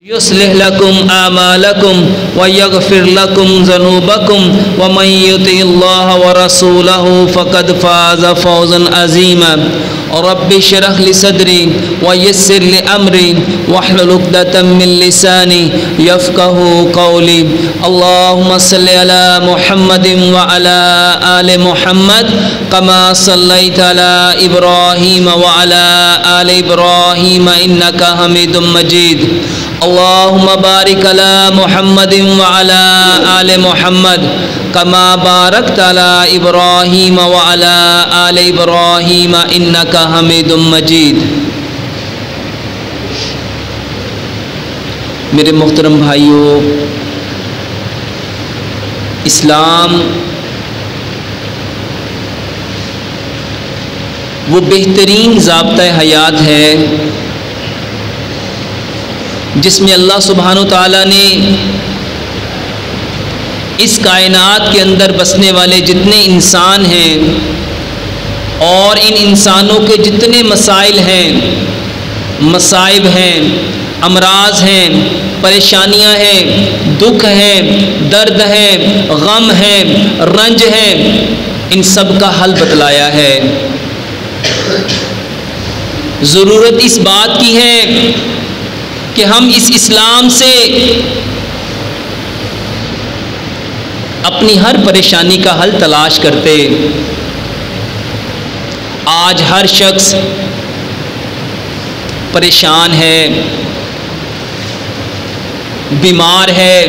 يصلح لكم أعمالكم ويغفر لكم ذنوبكم ومن يطع الله ورسوله فقد فاز فوزا عظيما. رب اشرح لي صدري ويسر لي أمري واحلل عقدة من لساني يفقهوا قولي. اللهم صل على محمد وعلى آل محمد كما صليت على إبراهيم وعلى آل إبراهيم إنك حميد مجيد. اللهم بارك على محمد وعلى آل محمد كما باركت على إبراهيم وعلى آل إبراهيم إنك حميد مجيد. میرے محترم بھائیوں، اسلام وہ بہترین ضابطۂ حیات ہے جس میں اللہ سبحانہ و تعالیٰ نے اس کائنات کے اندر بسنے والے جتنے انسان ہیں اور ان انسانوں کے جتنے مسائل ہیں، مصائب ہیں، امراض ہیں، پریشانیاں ہیں، دکھ ہیں، درد ہیں، غم ہیں، رنج ہیں، ان سب کا حل بتلایا ہے. ضرورت اس بات کی ہے کہ ہم اس اسلام سے اپنی ہر پریشانی کا حل تلاش کرتے. آج ہر شخص پریشان ہے، بیمار ہے،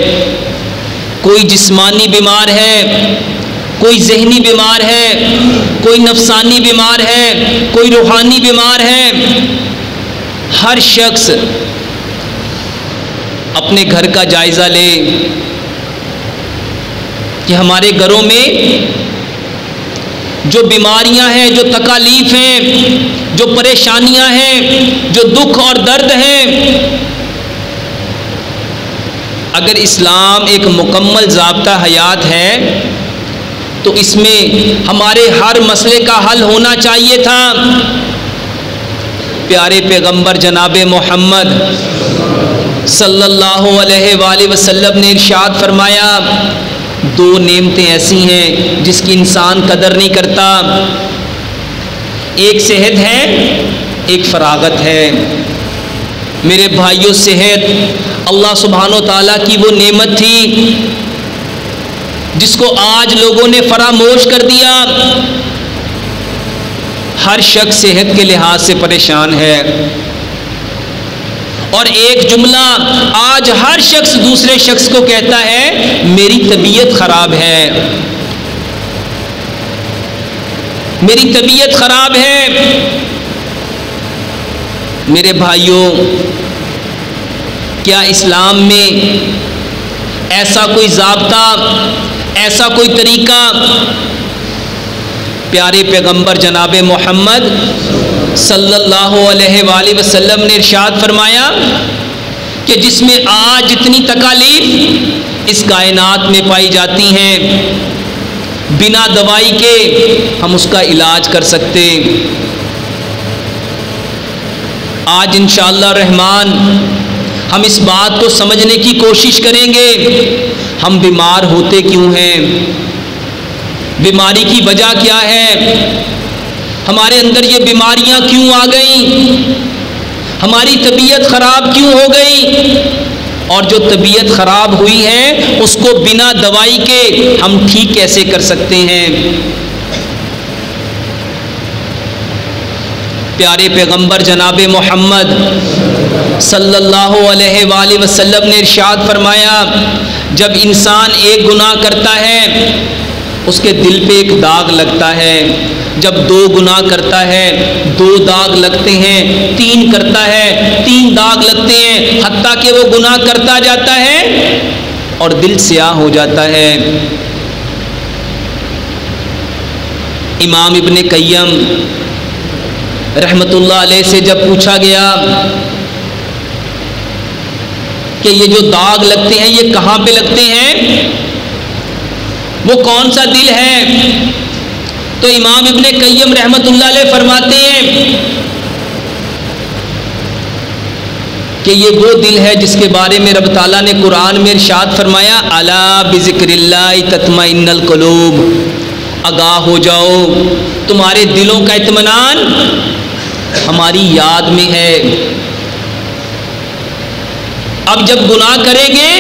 کوئی جسمانی بیمار ہے، کوئی ذہنی بیمار ہے، کوئی نفسانی بیمار ہے، کوئی روحانی بیمار ہے. ہر شخص اپنے گھر کا جائزہ لے کہ ہمارے گھروں میں جو بیماریاں ہیں، جو تکالیف ہیں، جو پریشانیاں ہیں، جو دکھ اور درد ہیں، اگر اسلام ایک مکمل ضابطہ حیات ہے تو اس میں ہمارے ہر مسئلے کا حل ہونا چاہیے تھا. پیارے پیغمبر جناب محمد صلی اللہ علیہ وآلہ وسلم نے ارشاد فرمایا، دو نعمتیں ایسی ہیں جس کی انسان قدر نہیں کرتا، ایک صحت ہے، ایک فراغت ہے. میرے بھائیوں، صحت اللہ سبحانہ و تعالیٰ کی وہ نعمت تھی جس کو آج لوگوں نے فراموش کر دیا. ہر شخص صحت کے لحاظ سے پریشان ہے، اور ایک جملہ آج ہر شخص دوسرے شخص کو کہتا ہے، میری طبیعت خراب ہے، میری طبیعت خراب ہے. میرے بھائیوں، کیا اسلام میں ایسا کوئی ضابطہ، ایسا کوئی طریقہ پیارے پیغمبر جناب محمد صلی اللہ علیہ وآلہ وسلم نے ارشاد فرمایا کہ جس میں آج جتنی تکالیف اس کائنات میں پائی جاتی ہیں، بنا دوائی کے ہم اس کا علاج کر سکتے. آج انشاءاللہ الرحمن ہم اس بات کو سمجھنے کی کوشش کریں گے، ہم بیمار ہوتے کیوں ہیں، بیماری کی وجہ کیا ہے، ہمارے اندر یہ بیماریاں کیوں آ گئیں، ہماری طبیعت خراب کیوں ہو گئی، اور جو طبیعت خراب ہوئی ہے اس کو بنا دوائی کے ہم ٹھیک کیسے کر سکتے ہیں. پیارے پیغمبر جناب محمد صلی اللہ علیہ وآلہ وسلم نے ارشاد فرمایا، جب انسان ایک گناہ کرتا ہے اس کے دل پہ ایک داغ لگتا ہے، جب دو گناہ کرتا ہے دو داغ لگتے ہیں، تین کرتا ہے تین داغ لگتے ہیں، حتیٰ کہ وہ گناہ کرتا جاتا ہے اور دل سیاہ ہو جاتا ہے. امام ابن قیم رحمت اللہ علیہ سے جب پوچھا گیا کہ یہ جو داغ لگتے ہیں یہ کہاں پہ لگتے ہیں، وہ کون سا دل ہے، تو امام ابن قیم رحمت اللہ علیہ فرماتے ہیں کہ یہ وہ دل ہے جس کے بارے میں رب تعالیٰ نے قرآن میں ارشاد فرمایا الا بذکر اللہ تطمئن القلوب، آگاہ ہو جاؤ تمہارے دلوں کا اطمینان ہماری یاد میں ہے۔ اب جب گناہ کریں گے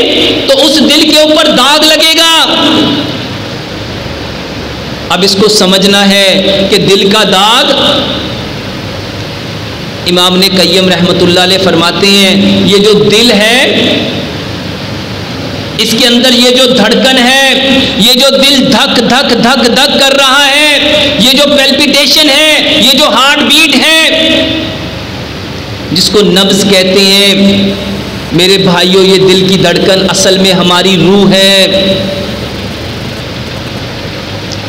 تو اس دل کے اوپر داغ لگے گا۔ اب اس کو سمجھنا ہے کہ دل کا داغ، امام نے قیم رحمت اللہ علیہ فرماتے ہیں یہ جو دل ہے اس کے اندر یہ جو دھڑکن ہے، یہ جو دل دھک دھک دھک دھک کر رہا ہے، یہ جو پیلپیٹیشن ہے، یہ جو ہارٹ بیٹ ہے، جس کو نبض کہتے ہیں، میرے بھائیوں یہ دل کی دھڑکن اصل میں ہماری روح ہے۔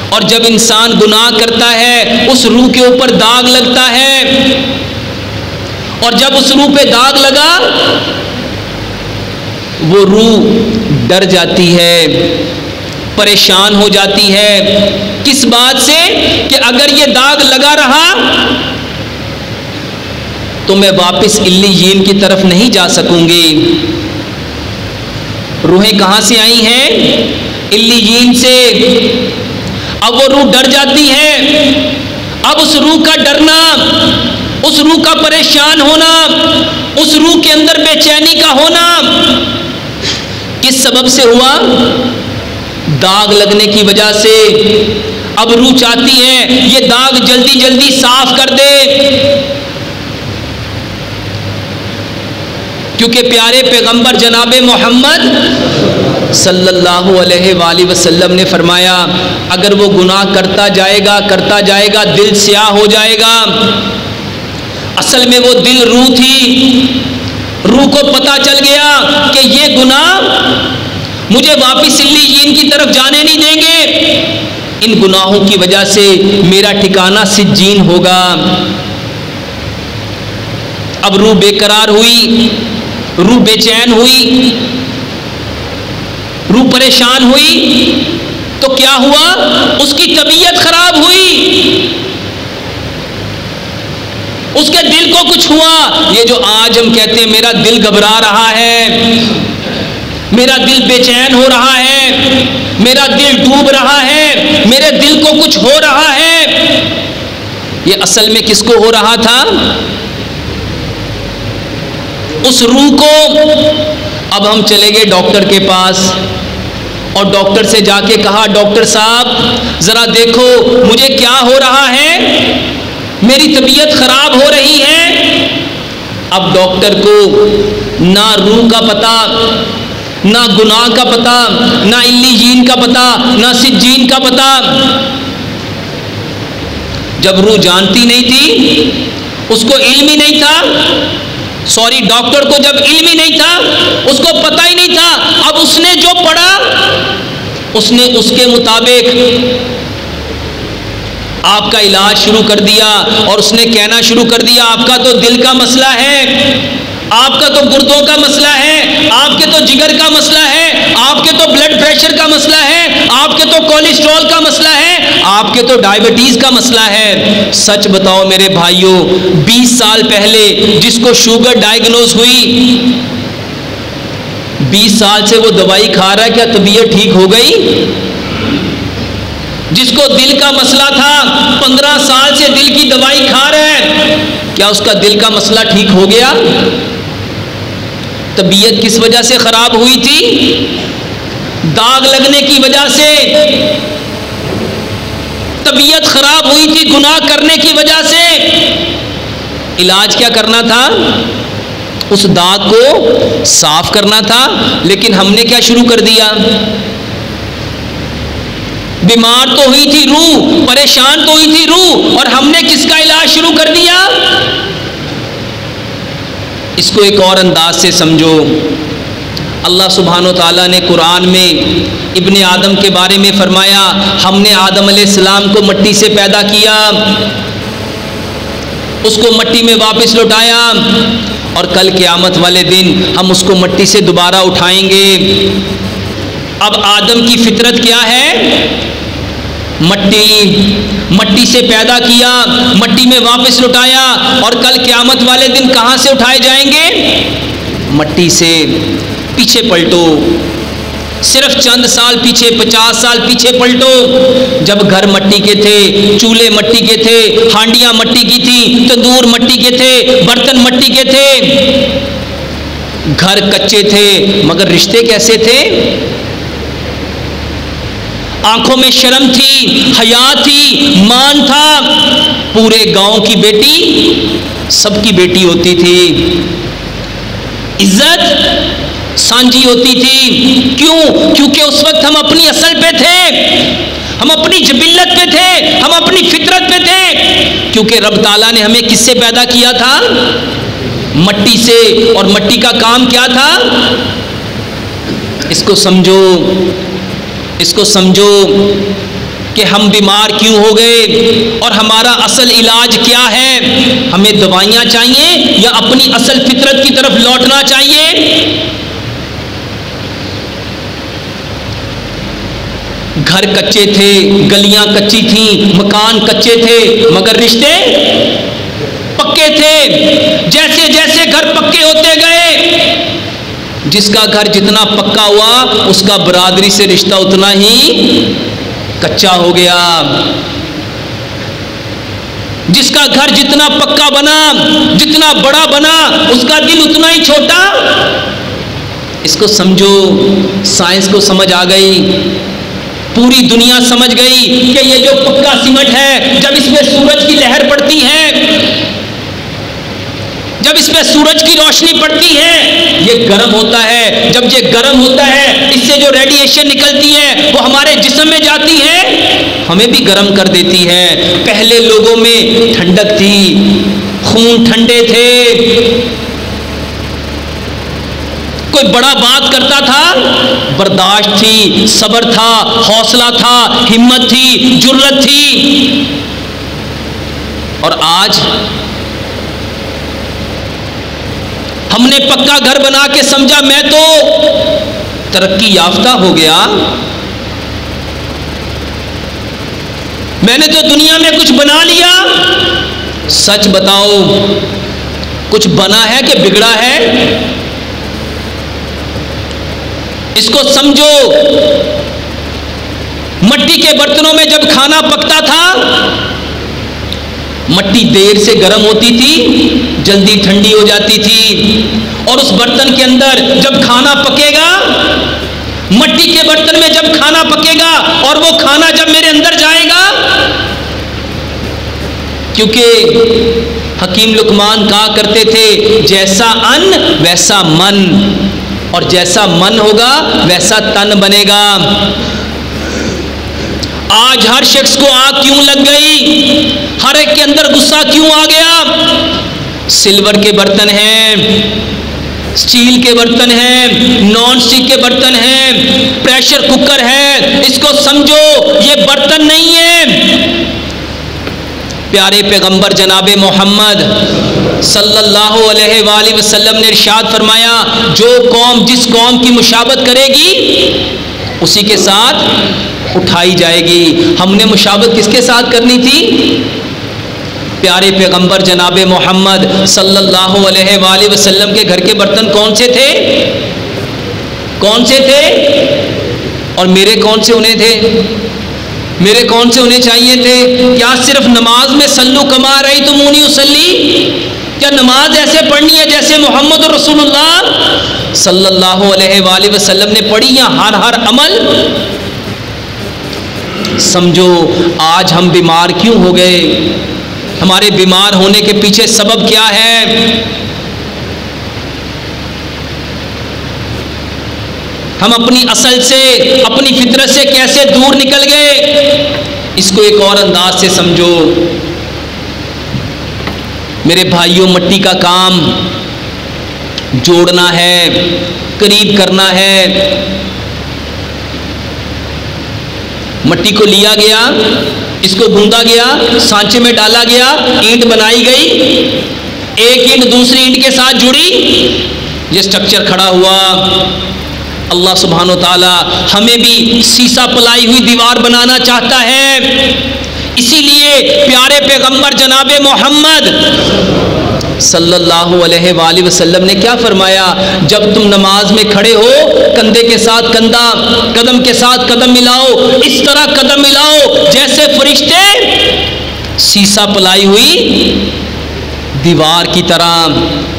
اور جب انسان گناہ کرتا ہے اس روح کے اوپر داغ لگتا ہے، اور جب اس روح پہ داغ لگا وہ روح ڈر جاتی ہے، پریشان ہو جاتی ہے۔ کس بات سے؟ کہ اگر یہ داغ لگا رہا تو میں واپس علیین کی طرف نہیں جا سکوں گی۔ روحیں کہاں سے آئی ہیں؟ علیین سے۔ اب وہ روح ڈر جاتی ہے۔ اب اس روح کا ڈرنا، اس روح کا پریشان ہونا، اس روح کے اندر بے چینی کا ہونا کس سبب سے ہوا؟ داغ لگنے کی وجہ سے۔ اب روح چاہتی ہے یہ داغ جلدی جلدی صاف کر دے، کیونکہ پیارے پیغمبر جناب محمد صلی اللہ علیہ وآلہ وسلم نے فرمایا اگر وہ گناہ کرتا جائے گا دل سیاہ ہو جائے گا۔ اصل میں وہ دل روح تھی، روح کو پتہ چل گیا کہ یہ گناہ مجھے واپس علیین کی طرف جانے نہیں دیں گے، ان گناہوں کی وجہ سے میرا ٹھکانہ سجین ہوگا۔ اب روح بے قرار ہوئی، روح بے چین ہوئی، روح پریشان ہوئی، تو کیا ہوا؟ اس کی طبیعت خراب ہوئی، اس کے دل کو کچھ ہوا۔ یہ جو آج ہم کہتے ہیں میرا دل گھبرا رہا ہے، میرا دل بے چین ہو رہا ہے، میرا دل ڈوب رہا ہے، میرے دل کو کچھ ہو رہا ہے، یہ اصل میں کس کو ہو رہا تھا؟ اس روح کو۔ اب ہم چلے گئے ڈاکٹر کے پاس اور ڈاکٹر سے جا کے کہا ڈاکٹر صاحب ذرا دیکھو مجھے کیا ہو رہا ہے، میری طبیعت خراب ہو رہی ہے۔ اب ڈاکٹر کو نہ روح کا پتہ، نہ گناہ کا پتہ، نہ علیین کا پتہ، نہ سجین کا پتہ۔ جب روح جانتی نہیں تھی، اس کو علم ہی نہیں تھا، ڈاکٹر کو جب علم ہی نہیں تھا، اس کو پتہ ہی نہیں تھا، اب اس نے جو پڑھا اس نے اس کے مطابق آپ کا علاج شروع کر دیا، اور اس نے کہنا شروع کر دیا آپ کا تو دل کا مسئلہ ہے، آپ کا تو گردوں کا مسئلہ ہے، آپ کے تو جگر کا مسئلہ ہے، آپ کے تو بلڈ پریشر کا مسئلہ ہے، آپ کے تو کولیسٹرول کا مسئلہ ہے، آپ کے تو ڈائبٹیز کا مسئلہ ہے۔ سچ بتاؤ میرے بھائیوں، 20 سال پہلے جس کو شوگر ڈائیگنوز ہوئی، 20 سال سے وہ دوائی کھا رہا ہے، کیا طبیعت ٹھیک ہو گئی؟ جس کو دل کا مسئلہ تھا 15 سال سے دل کی دوائی کھا رہا ہے، کیا اس کا دل کا مسئلہ ٹھیک ہو گیا؟ طبیعت کس وجہ سے خراب ہوئی تھی؟ داغ لگنے کی وجہ سے طبیعت خراب ہوئی تھی، گناہ کرنے کی وجہ سے۔ علاج کیا کرنا تھا؟ اس داغ کو صاف کرنا تھا، لیکن ہم نے کیا شروع کر دیا؟ بیمار تو ہوئی تھی روح، پریشان تو ہوئی تھی روح، اور ہم نے کس کا علاج شروع کر دیا؟ اس کو ایک اور انداز سے سمجھو۔ اللہ سبحانہ و تعالیٰ نے قرآن میں ابن آدم کے بارے میں فرمایا ہم نے آدم علیہ السلام کو مٹی سے پیدا کیا، اس کو مٹی میں واپس لوٹایا، اور کل قیامت والے دن ہم اس کو مٹی سے دوبارہ اٹھائیں گے۔ اب آدم کی فطرت کیا ہے؟ مٹی سے پیدا کیا، مٹی میں واپس لوٹایا، اور کل قیامت والے دن کہاں سے اٹھائے جائیں گے؟ مٹی سے پیچھے پلٹو، صرف چند سال پیچھے، 50 سال پیچھے پلٹو، جب گھر مٹی کے تھے، چولہے مٹی کے تھے، ہانڈیاں مٹی کی تھیں، تندور مٹی کے تھے، برتن مٹی کے تھے، گھر کچے تھے، مگر رشتے کیسے تھے؟ آنکھوں میں شرم تھی، حیا تھی، مان تھا، پورے گاؤں کی بیٹی سب کی بیٹی ہوتی تھی، عزت سانجھی ہوتی تھی۔ کیوں؟ کیونکہ اس وقت ہم اپنی اصل پہ تھے، ہم اپنی جبلت پہ تھے، ہم اپنی فطرت پہ تھے، کیونکہ رب تعالیٰ نے ہمیں کس سے پیدا کیا تھا؟ مٹی سے، اور مٹی کا کام کیا تھا؟ اس کو سمجھو، اس کو سمجھو کہ ہم بیمار کیوں ہو گئے اور ہمارا اصل علاج کیا ہے۔ ہمیں دوائیاں چاہیے یا اپنی اصل فطرت کی طرف لوٹنا چاہیے؟ گھر کچے تھے، گلیاں کچی تھیں، مکان کچے تھے، مگر رشتے پکے تھے۔ جیسے جیسے گھر پکے ہوتے گئے، جس کا گھر جتنا پکا ہوا اس کا برادری سے رشتہ اتنا ہی کچا ہو گیا، جس کا گھر جتنا پکا بنا، جتنا بڑا بنا، اس کا دل اتنا ہی چھوٹا۔ اس کو سمجھو، سائنس کو سمجھ آ گئی، پوری دنیا سمجھ گئی کہ یہ جو پکا سیمنٹ ہے، جب اس میں سورج کی لہر پڑتی ہے، جب اس پہ سورج کی روشنی پڑتی ہے، یہ گرم ہوتا ہے۔ جب یہ گرم ہوتا ہے، اس سے جو ریڈیشن نکلتی ہے وہ ہمارے جسم میں جاتی ہے، ہمیں بھی گرم کر دیتی ہے۔ پہلے لوگوں میں ٹھنڈک تھی، خون ٹھنڈے تھے، کوئی بڑا بات کرتا تھا، برداشت تھی، صبر تھا، حوصلہ تھا، ہمت تھی، جرأت تھی۔ اور آج ہم نے پکا گھر بنا کے سمجھا میں تو ترقی یافتہ ہو گیا، میں نے تو دنیا میں کچھ بنا لیا۔ سچ بتاؤ، کچھ بنا ہے کہ بگڑا ہے؟ اس کو سمجھو، مٹی کے برتنوں میں جب کھانا پکتا تھا، مٹی دیر سے گرم ہوتی تھی، جلدی ٹھنڈی ہو جاتی تھی، اور اس برتن کے اندر جب کھانا پکے گا، مٹی کے برتن میں جب کھانا پکے گا اور وہ کھانا جب میرے اندر جائے گا، کیونکہ حکیم لقمان کہا کرتے تھے جیسا ان ویسا من، اور جیسا من ہوگا ویسا تن بنے گا۔ آج ہر شخص کو آگ کیوں لگ گئی؟ ہر ایک کے اندر غصہ کیوں آ گیا؟ سلور کے برتن ہیں، اسٹیل کے برتن ہیں، نان اسٹک کے برتن ہیں، پریشر کوکر ہے، اس کو سمجھو یہ برتن نہیں ہے۔ پیارے پیغمبر جناب محمد صلی اللہ علیہ وآلہ وسلم نے ارشاد فرمایا، جو قوم جس قوم کی مشابہت کرے گی اسی کے ساتھ اٹھائی جائے گی۔ ہم نے مشابہت کس کے ساتھ کرنی تھی؟ پیارے پیغمبر جناب محمد صلی اللہ علیہ وآلہ وسلم کے گھر کے برتن کون سے تھے؟ کون سے تھے؟ اور میرے کون سے ہونے تھے؟ میرے کون سے ہونے چاہیے تھے؟ کیا صرف نماز میں صلو کما رأیتمونی اصلی؟ کیا نماز ایسے پڑھنی ہے جیسے محمد رسول اللہ صلی اللہ علیہ وآلہ وسلم نے پڑھی، یا ہر عمل؟ سمجھو آج ہم بیمار کیوں ہو گئے، ہمارے بیمار ہونے کے پیچھے سبب کیا ہے؟ ہم اپنی اصل سے، اپنی فطرت سے کیسے دور نکل گئے؟ اس کو ایک اور انداز سے سمجھو میرے بھائیوں، مٹی کا کام جوڑنا ہے، قریب کرنا ہے۔ مٹی کو لیا گیا، اس کو گوندا گیا، سانچے میں ڈالا گیا، اینٹ بنائی گئی، ایک اینٹ دوسری اینٹ کے ساتھ جڑی، یہ سٹرکچر کھڑا ہوا۔ اللہ سبحانہ و تعالی ہمیں بھی سیسا پلائی ہوئی دیوار بنانا چاہتا ہے، اسی لیے پیارے پیغمبر جناب محمد صلی اللہ علیہ وآلہ وسلم نے کیا فرمایا؟ جب تم نماز میں کھڑے ہو کندھے کے ساتھ کندھا، قدم کے ساتھ قدم ملاؤ، اس طرح قدم ملاؤ جیسے فرشتے سیسا پلائی ہوئی دیوار کی طرح۔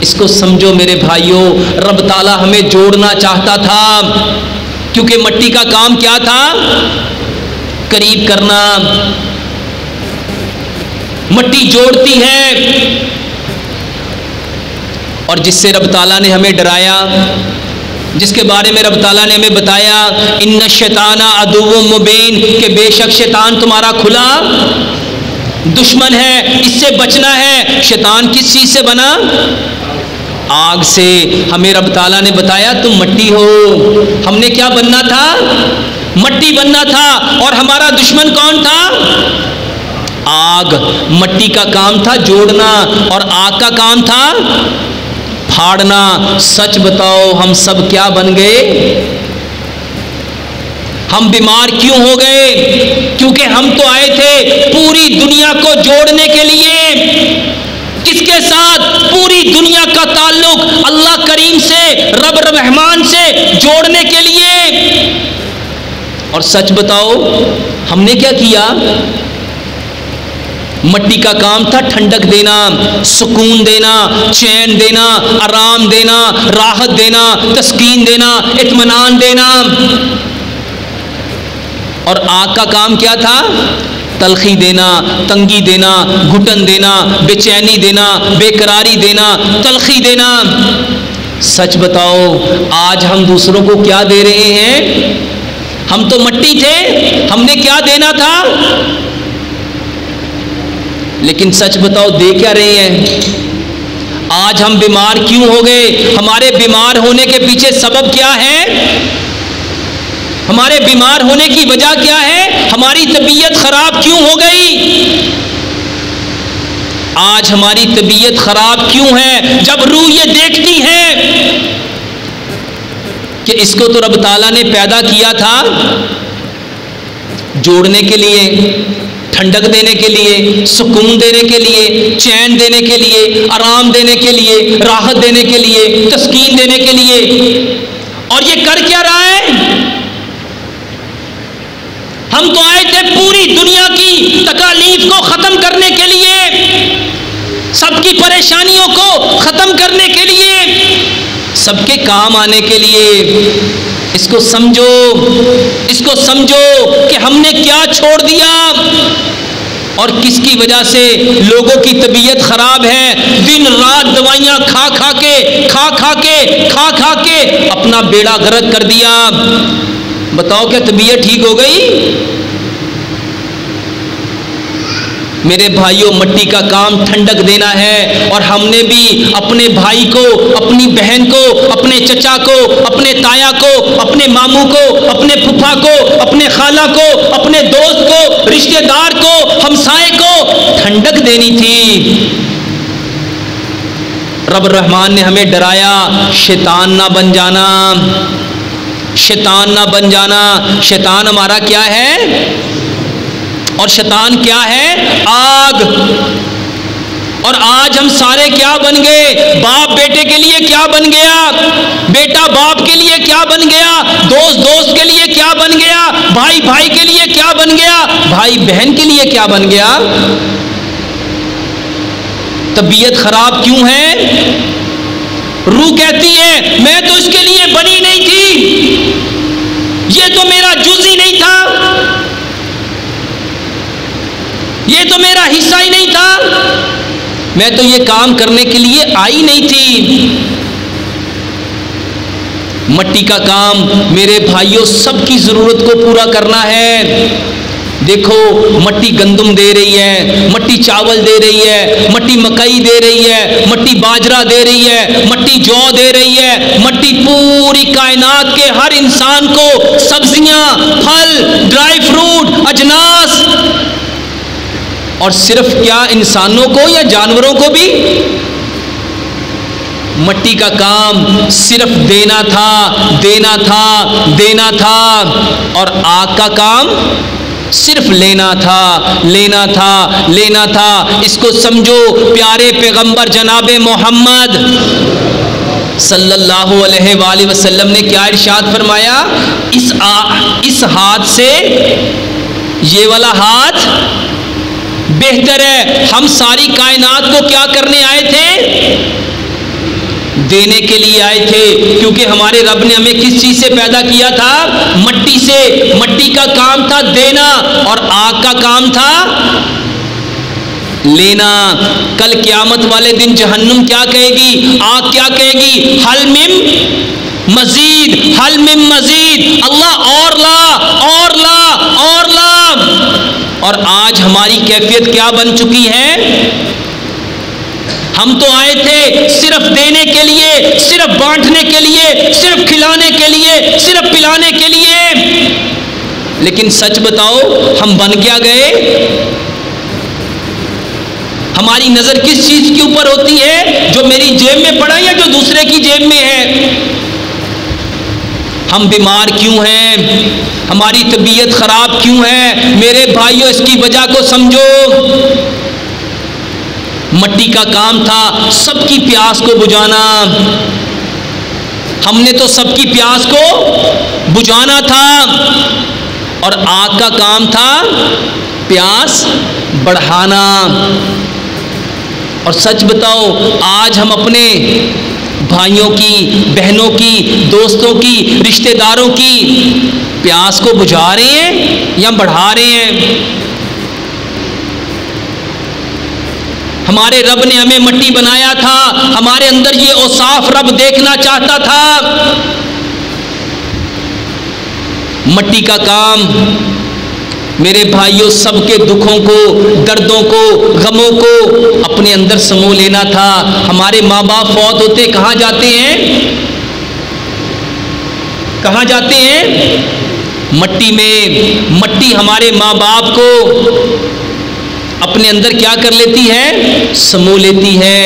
اس کو سمجھو میرے بھائیوں، رب تعالیٰ ہمیں جوڑنا چاہتا تھا، کیونکہ مٹی کا کام کیا تھا؟ قریب کرنا۔ مٹی جوڑتی ہے، اور جس سے رب تعالیٰ نے ہمیں ڈرایا، جس کے بارے میں رب تعالیٰ نے ہمیں بتایا ان الشیطان عدو مبین، کہ بے شک شیطان تمہارا کھلا دشمن ہے، اس سے بچنا ہے۔ شیطان کس چیز سے بنا؟ آگ سے۔ ہمیں رب تعالیٰ نے بتایا تم مٹی ہو، ہم نے کیا بننا تھا؟ مٹی بننا تھا، اور ہمارا دشمن کون تھا؟ آگ۔ مٹی کا کام تھا جوڑنا، اور آگ کا کام تھا پھاڑنا۔ سچ بتاؤ ہم سب کیا بن گئے؟ ہم بیمار کیوں ہو گئے؟ کیونکہ ہم تو آئے تھے پوری دنیا کو جوڑنے کے لیے۔ کس کے ساتھ؟ پوری دنیا کا تعلق اللہ کریم سے، رب رحمان سے جوڑنے کے لیے۔ اور سچ بتاؤ ہم نے کیا کیا؟ مٹی کا کام تھا ٹھنڈک دینا، سکون دینا، چین دینا، آرام دینا، راحت دینا، تسکین دینا، اطمینان دینا۔ اور آگ کا کام کیا تھا؟ تلخی دینا، تنگی دینا، گھٹن دینا، بے چینی دینا، بے قراری دینا، تلخی دینا۔ سچ بتاؤ آج ہم دوسروں کو کیا دے رہے ہیں؟ ہم تو مٹی تھے، ہم نے کیا دینا تھا؟ لیکن سچ بتاؤ دے کیا رہے ہیں؟ آج ہم بیمار کیوں ہو گئے؟ ہمارے بیمار ہونے کے پیچھے سبب کیا ہے؟ ہمارے بیمار ہونے کی وجہ کیا ہے؟ ہماری طبیعت خراب کیوں ہو گئی؟ آج ہماری طبیعت خراب کیوں ہے؟ جب روح یہ دیکھتی ہے کہ اس کو تو رب تعالیٰ نے پیدا کیا تھا جوڑنے کے لیے، ٹھنڈک دینے کے لیے، سکون دینے کے لیے، چین دینے کے لیے، آرام دینے کے لیے، راحت دینے کے لیے، تسکین دینے کے لیے، اور یہ کر کیا رہا ہے؟ ہم تو آئے تھے پوری دنیا کی تکالیف کو ختم کرنے کے لیے، سب کی پریشانیوں کو ختم کرنے کے لیے، سب کے کام آنے کے لیے۔ اس کو سمجھو، اس کو سمجھو کہ ہم نے کیا چھوڑ دیا اور کس کی وجہ سے لوگوں کی طبیعت خراب ہے۔ دن رات دوائیاں کھا کھا کے اپنا بیڑا غرق کر دیا۔ بتاؤ کیا طبیعت ٹھیک ہو گئی؟ میرے بھائیوں مٹی کا کام ٹھنڈک دینا ہے، اور ہم نے بھی اپنے بھائی کو، اپنی بہن کو، اپنے چچا کو، اپنے تایا کو، اپنے ماموں کو، اپنے پھپھا کو، اپنے خالہ کو، اپنے دوست کو، رشتہ دار کو، ہمسائے کو ٹھنڈک دینی تھی۔ رب الرحمان نے ہمیں ڈرایا شیطان نہ بن جانا، شیطان نہ بن جانا۔ شیطان ہمارا کیا ہے؟ اور شیطان کیا ہے؟ آگ۔ اور آج ہم سارے کیا بن گئے؟ باپ بیٹے کے لیے کیا بن گیا؟ بیٹا باپ کے لیے کیا بن گیا؟ دوست دوست کے لیے کیا بن گیا؟ بھائی بھائی کے لیے کیا بن گیا؟ بھائی بہن کے لیے کیا بن گیا؟ طبیعت خراب کیوں ہے؟ روح کہتی ہے میں تو اس کے لیے بنی نہیں تھی، یہ تو میرا جز ہی نہیں تھا، یہ تو میرا حصہ ہی نہیں تھا، میں تو یہ کام کرنے کے لیے آئی نہیں تھی۔ مٹی کا کام میرے بھائیوں سب کی ضرورت کو پورا کرنا ہے۔ دیکھو مٹی گندم دے رہی ہے، مٹی چاول دے رہی ہے، مٹی مکئی دے رہی ہے، مٹی باجرہ دے رہی ہے، مٹی جو دے رہی ہے، مٹی پوری کائنات کے ہر انسان کو سبزیاں، پھل، ڈرائی فروٹ، اجناس، اور صرف کیا انسانوں کو یا جانوروں کو بھی؟ مٹی کا کام صرف دینا تھا، دینا تھا، دینا تھا، اور آگ کا کام صرف لینا تھا، لینا تھا، لینا تھا۔ اس کو سمجھو، پیارے پیغمبر جناب محمد صلی اللہ علیہ وآلہ وسلم نے کیا ارشاد فرمایا؟ اس ہاتھ سے یہ والا ہاتھ بہتر ہے۔ ہم ساری کائنات کو کیا کرنے آئے تھے؟ دینے کے لیے آئے تھے، کیونکہ ہمارے رب نے ہمیں کس چیز سے پیدا کیا تھا؟ مٹی سے۔ مٹی کا کام تھا دینا، اور آگ کا کام تھا لینا۔ کل قیامت والے دن جہنم کیا کہے گی؟ آگ کیا کہے گی؟ حل من مزید، حل من مزید، اللہ اور لا، اور لا، اور لا۔ اور آج ہماری کیفیت کیا بن چکی ہے؟ ہم تو آئے تھے صرف دینے کے لیے، صرف بانٹنے کے لیے، صرف کھلانے کے لیے، صرف پلانے کے لیے، لیکن سچ بتاؤ ہم بن کیا گئے؟ ہماری نظر کس چیز کے اوپر ہوتی ہے؟ جو میری جیب میں پڑا یا جو دوسرے کی جیب میں ہے؟ ہم بیمار کیوں ہیں؟ ہماری طبیعت خراب کیوں ہے؟ میرے بھائیوں، اس کی وجہ کو سمجھو۔ مٹی کا کام تھا سب کی پیاس کو بجھانا، ہم نے تو سب کی پیاس کو بجھانا تھا، اور آگ کا کام تھا پیاس بڑھانا۔ اور سچ بتاؤ آج ہم اپنے بھائیوں کی، بہنوں کی، دوستوں کی، رشتہ داروں کی پیاس کو بجھا رہے ہیں یا بڑھا رہے ہیں؟ ہمارے رب نے ہمیں مٹی بنایا تھا، ہمارے اندر یہ اوصاف رب دیکھنا چاہتا تھا۔ مٹی کا کام میرے بھائیوں سب کے دکھوں کو، دردوں کو، غموں کو اپنے اندر سمو لینا تھا۔ ہمارے ماں باپ فوت ہوتے کہاں جاتے ہیں؟ کہاں جاتے ہیں؟ مٹی میں۔ مٹی ہمارے ماں باپ کو اپنے اندر کیا کر لیتی ہے؟ سمو لیتی ہے۔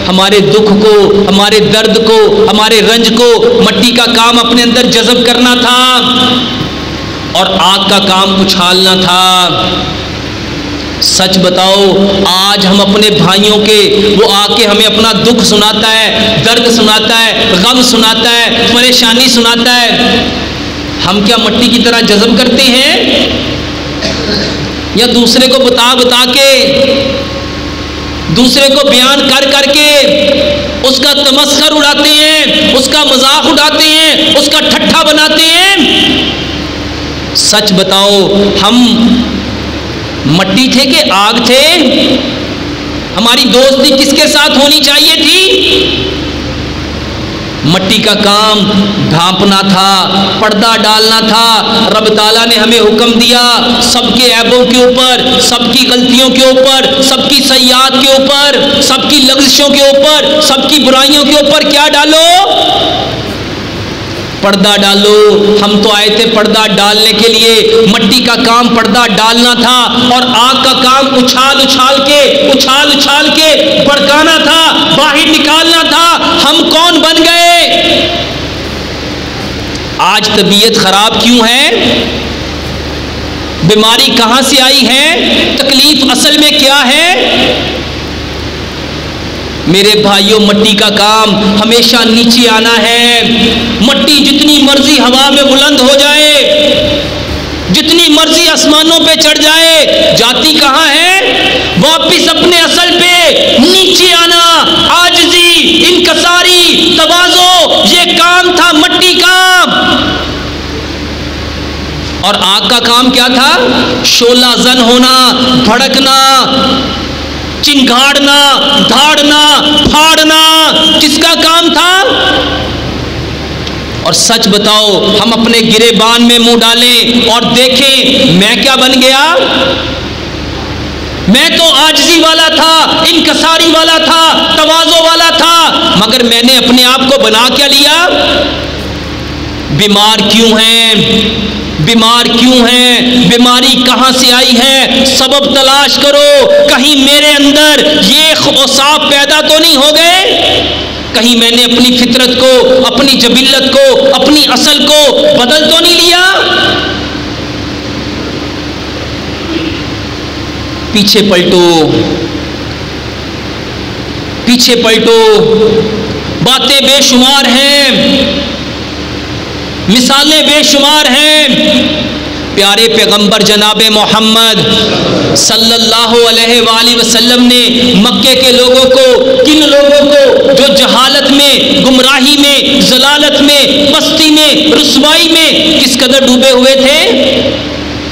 ہمارے دکھ کو، ہمارے درد کو، ہمارے رنج کو مٹی کا کام اپنے اندر جذب کرنا تھا، اور آگ کا کام اچھالنا تھا۔ سچ بتاؤ آج ہم اپنے بھائیوں کے، وہ آ کے ہمیں اپنا دکھ سناتا ہے، درد سناتا ہے، غم سناتا ہے، پریشانی سناتا ہے، ہم کیا مٹی کی طرح جذب کرتے ہیں؟ یا دوسرے کو بتا بتا کے، دوسرے کو بیان کر کر کے اس کا تمسخر اڑاتے ہیں، اس کا مذاق اڑاتے ہیں، اس کا ٹھٹھا بناتے ہیں؟ سچ بتاؤ ہم مٹی تھے کہ آگ تھے؟ ہماری دوستی کس کے ساتھ ہونی چاہیے تھی؟ مٹی کا کام ڈھانپنا تھا، پردہ ڈالنا تھا۔ رب تعالیٰ نے ہمیں حکم دیا سب کے عیبوں کے اوپر، سب کی غلطیوں کے اوپر، سب کی سیئات کے اوپر، سب کی لغزشوں کے اوپر، سب کی برائیوں کے اوپر کیا ڈالو؟ پردہ ڈالو۔ ہم تو آئے تھے پردہ ڈالنے کے لیے۔ مٹی کا کام پردہ ڈالنا تھا، اور آگ کا کام اچھال اچھال کے بھڑکانا تھا، باہر نکالنا تھا۔ ہم کون بن گئے؟ آج طبیعت خراب کیوں ہے؟ بیماری کہاں سے آئی ہے؟ تکلیف اصل میں کیا ہے؟ میرے بھائیوں مٹی کا کام ہمیشہ نیچے آنا ہے۔ مٹی جتنی مرضی ہوا میں بلند ہو جائے، جتنی مرضی آسمانوں پہ چڑھ جائے، جاتی کہاں ہے؟ واپس اپنے اصل پہ نیچے آنا، عاجزی، انکساری، تواضع، یہ کام تھا مٹی کا۔ اور آگ کا کام کیا تھا؟ شعلہ زن ہونا، بھڑکنا، چنگھاڑنا، دھاڑنا، پھاڑنا، کس کا کام تھا؟ اور سچ بتاؤ ہم اپنے گریبان میں منہ ڈالیں اور دیکھیں میں کیا بن گیا؟ میں تو عاجزی والا تھا، انکساری والا تھا، تواضع والا تھا، مگر میں نے اپنے آپ کو بنا کیا لیا؟ بیمار کیوں ہیں؟ بیمار کیوں ہیں؟ بیماری کہاں سے آئی ہے؟ سبب تلاش کرو۔ کہیں میرے اندر یہ اوصاف پیدا تو نہیں ہو گئے؟ کہیں میں نے اپنی فطرت کو، اپنی جبلت کو، اپنی اصل کو بدل تو نہیں لیا؟ پیچھے پلٹو، پیچھے پلٹو، باتیں بے شمار ہیں، مثالیں بے شمار ہیں۔ پیارے پیغمبر جناب محمد صلی اللہ علیہ وآلہ وسلم نے مکے کے لوگوں کو، کن لوگوں کو جو جہالت میں، گمراہی میں، ضلالت میں، پستی میں، رسوائی میں کس قدر ڈوبے ہوئے تھے،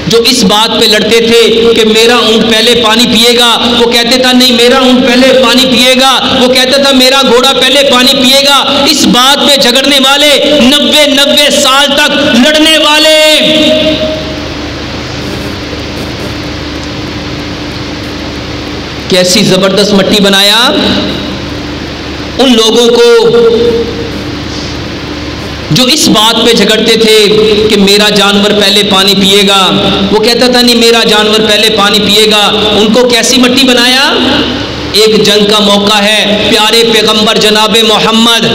جو اس بات پہ لڑتے تھے کہ میرا اونٹ پہلے پانی پیے گا، وہ کہتے تھا نہیں میرا اونٹ پہلے پانی پیے گا، وہ کہتا تھا میرا گھوڑا پہلے پانی پیے گا، اس بات پہ جھگڑنے والے، 90 سال تک لڑنے والے، کیسی زبردست مٹی بنایا ان لوگوں کو جو اس بات پہ جھگڑتے تھے کہ میرا جانور پہلے پانی پیے گا، وہ کہتا تھا نہیں میرا جانور پہلے پانی پیے گا، ان کو کیسی مٹی بنایا؟ ایک جنگ کا موقع ہے، پیارے پیغمبر جناب محمد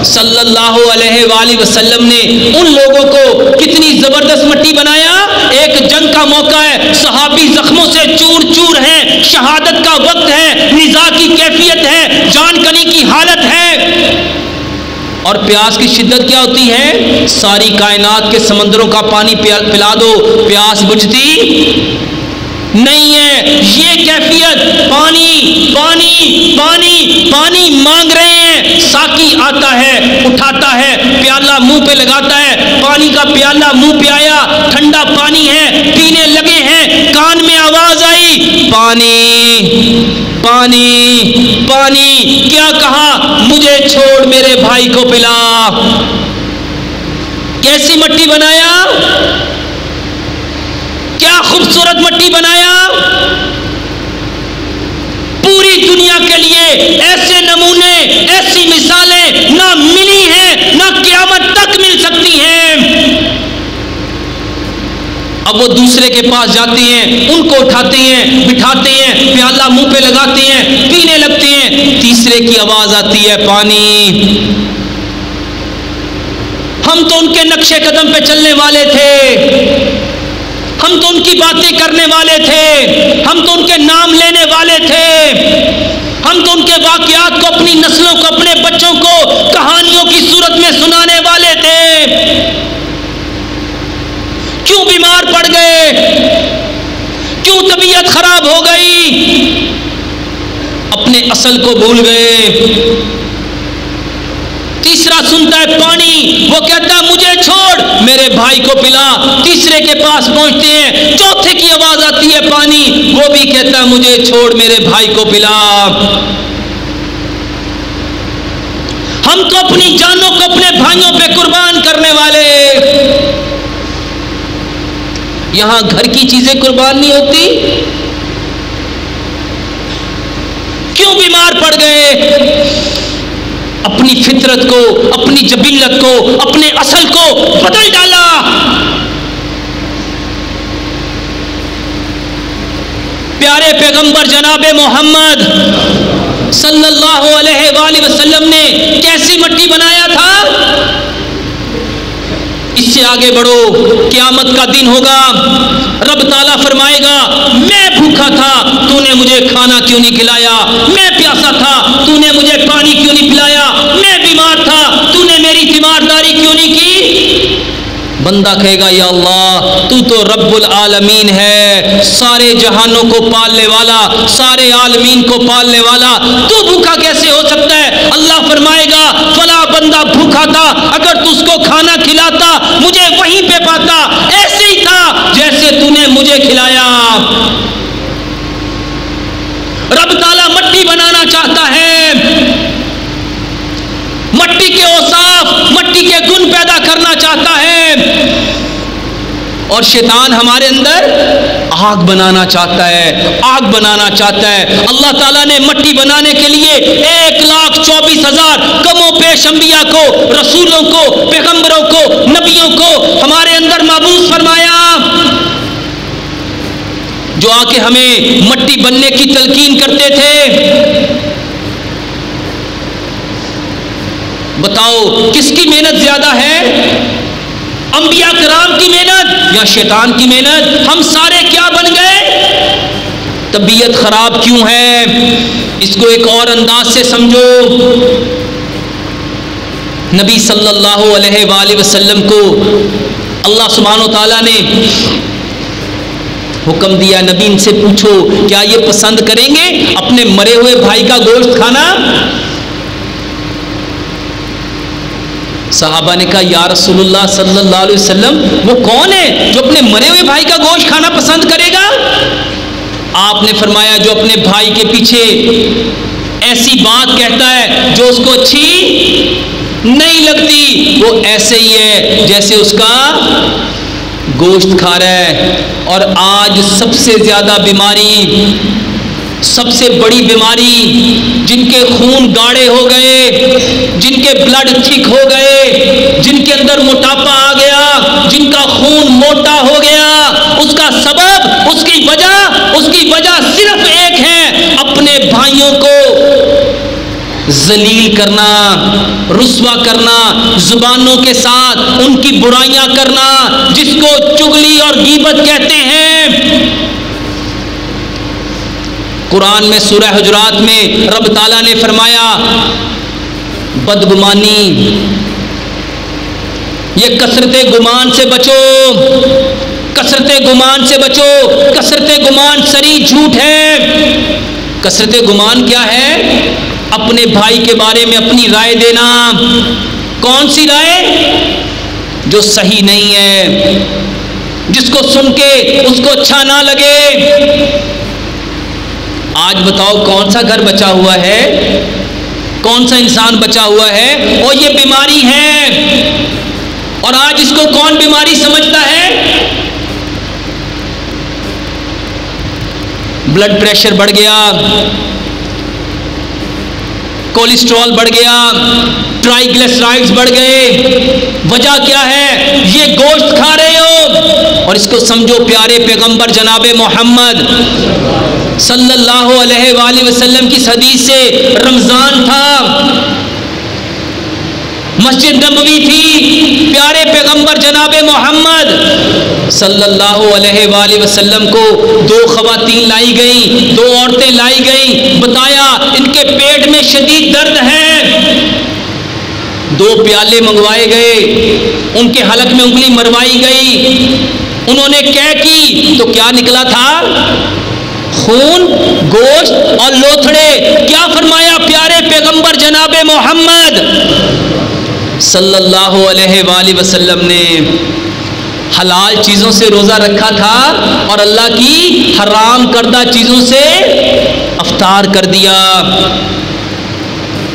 صلی اللہ علیہ وآلہ وسلم نے ان لوگوں کو کتنی زبردست مٹی بنایا۔ ایک جنگ کا موقع ہے، صحابی زخموں سے چور چور ہیں، شہادت کا وقت ہے، نزاع کی کیفیت ہے، جان کنی کی حالت ہے، اور پیاس کی شدت کیا ہوتی ہے؟ ساری کائنات کے سمندروں کا پانی پلا دو، پیاس بجھتی نہیں ہے۔ یہ کیفیت، پانی پانی پانی پانی مانگ رہے ہیں، ساقی آتا ہے، اٹھاتا ہے، پیالہ منہ پہ لگاتا ہے، پانی کا پیالہ منہ پہ آیا، ٹھنڈا پانی ہے، پینے لگے ہیں، کان میں آواز آئی پانی پانی پانی، کیا کہا؟ مجھے چھوڑ میرے بھائی کو پلا۔ کیسی مٹی بنایا؟ کیا خوبصورت مٹی بنایا۔ پوری دنیا کے لیے ایسے نمونے، ایسی مثالیں نہ ملی ہیں، نہ قیامت تک مل سکتی ہیں۔ اب وہ دوسرے کے پاس جاتے ہیں، ان کو اٹھاتے ہیں، بٹھاتے ہیں، پیالہ منہ پہ لگاتے ہیں، پینے لگتے ہیں، تیسرے کی آواز آتی ہے پانی۔ ہم تو ان کے نقشے قدم پہ چلنے والے تھے، ہم تو ان کی باتیں کرنے والے تھے، ہم تو ان کے نام لینے والے تھے، ہم تو ان کے واقعات کو اپنی نسلوں کو، اپنے بچوں کو کہانیوں کی صورت میں سنانے والے تھے۔ کیوں بیمار پڑ گئے؟ کیوں طبیعت خراب ہو گئی؟ اپنے اصل کو بھول گئے۔ تیسرا سنتا ہے پانی، وہ کہتا ہے مجھے چھوڑ میرے بھائی کو پلا۔ تیسرے کے پاس پہنچتے ہیں، چوتھے کی آواز آتی ہے پانی، وہ بھی کہتا ہے مجھے چھوڑ میرے بھائی کو پلا۔ ہم تو اپنی جانوں کو اپنے بھائیوں پہ قربان کرنے والے، یہاں گھر کی چیزیں قربان نہیں ہوتی؟ کیوں بیمار پڑ گئے؟ اپنی فطرت کو، اپنی جبلت کو، اپنے اصل کو بدل ڈالا۔ پیارے پیغمبر جناب محمد صلی اللہ علیہ وآلہ وسلم نے کیسی مٹی بنایا تھا؟ اس سے آگے بڑھو، قیامت کا دن ہوگا، رب تعالیٰ فرمائے گا میں بھوکا تھا تو نے مجھے کھانا کیوں نہیں کھلایا، میں پیاسا تھا تو نے مجھے پانی کیوں نہیں پلایا، میں بیمار تھا تو نے میری تیمارداری کیوں نہیں کی؟ بندہ کہے گا یا اللہ تو تو رب العالمین ہے، سارے جہانوں کو پالنے والا، سارے عالمین کو پالنے والا، تو بھوکا کیسے ہو سکتا ہے؟ اللہ فرمائے گا فلاں بندہ بھوکا تھا، اگر تو اس کو کھانا کھلاتا مجھے وہیں پہ پاتا، ایسے ہی تھا جیسے تو نے مجھے کھلایا۔ رب تعالیٰ مٹی بنانا چاہتا ہے، مٹی کے اوصاف، مٹی کے گن پیدا کرنا چاہتا ہے، اور شیطان ہمارے اندر آگ بنانا چاہتا ہے، آگ بنانا چاہتا ہے۔ اللہ تعالیٰ نے مٹی بنانے کے لیے 1,24,000 کم و بیش انبیاء کو، رسولوں کو، پیغمبروں کو، نبیوں کو ہمارے اندر مبعوث فرمایا، جو آ کے ہمیں مٹی بننے کی تلقین کرتے تھے۔ بتاؤ کس کی محنت زیادہ ہے؟ انبیاء کرام کی محنت یا شیطان کی محنت؟ ہم سارے کیا بن گئے؟ طبیعت خراب کیوں ہے؟ اس کو ایک اور انداز سے سمجھو. نبی صلی اللہ علیہ وآلہ وسلم کو اللہ سبحانہ و تعالیٰ نے حکم دیا، نبی ان سے پوچھو کیا یہ پسند کریں گے اپنے مرے ہوئے بھائی کا گوشت کھانا؟ صحابہ نے کہا یا رسول اللہ صلی اللہ علیہ وسلم وہ کون ہے جو اپنے مرے ہوئے بھائی کا گوشت کھانا پسند کرے گا؟ آپ نے فرمایا جو اپنے بھائی کے پیچھے ایسی بات کہتا ہے جو اس کو اچھی نہیں لگتی، وہ ایسے ہی ہے جیسے اس کا گوشت کھا رہا ہے. اور آج سب سے زیادہ بیماری، سب سے بڑی بیماری، جن کے خون گاڑھے ہو گئے، جن کے بلڈ تھک ہو گئے، جن کے اندر موٹاپا آ گیا، جن کا خون موٹا ہو گیا، اس کا سبب، اس کی وجہ صرف ایک ہے، اپنے بھائیوں کو ذلیل کرنا، رسوا کرنا، زبانوں کے ساتھ ان کی برائیاں کرنا، جس کو چغلی اور غیبت کہتے ہیں. قرآن میں سورہ حجرات میں رب تعالیٰ نے فرمایا بدگمانی، یہ کثرت گمان سے بچو، کثرت گمان سے بچو. کثرت گمان سری جھوٹ ہے. کثرت گمان کیا ہے؟ اپنے بھائی کے بارے میں اپنی رائے دینا. کون سی رائے؟ جو صحیح نہیں ہے، جس کو سن کے اس کو اچھا نہ لگے. آج بتاؤ کون سا گھر بچا ہوا ہے، کون سا انسان بچا ہوا ہے؟ اور یہ بیماری ہے. اور آج اس کو کون بیماری سمجھتا ہے؟ بلڈ پریشر بڑھ گیا، کولیسٹرول بڑھ گیا، ٹرائیگلیسرائڈز بڑھ گئے. وجہ کیا ہے؟ یہ گوشت کھا رہے ہو. اور اس کو سمجھو پیارے پیغمبر جناب محمد صلی اللہ علیہ وآلہ وسلم کی حدیث سے رمضان تھا، مسجد نبوی تھی، پیارے پیغمبر جناب محمد صلی اللہ علیہ وآلہ وسلم کو دو خواتین لائی گئیں، دو عورتیں لائی گئیں، بتایا ان کے پیٹ میں شدید درد ہے. دو پیالے منگوائے گئے، ان کے حلق میں انگلی مروائی گئی. انہوں نے کیا کی تو کیا نکلا تھا؟ خون، گوشت اور لوتھڑے. کیا فرمایا پیارے پیغمبر جناب محمد صلی اللہ علیہ وآلہ وسلم نے؟ حلال چیزوں سے روزہ رکھا تھا اور اللہ کی حرام کردہ چیزوں سے افطار کر دیا.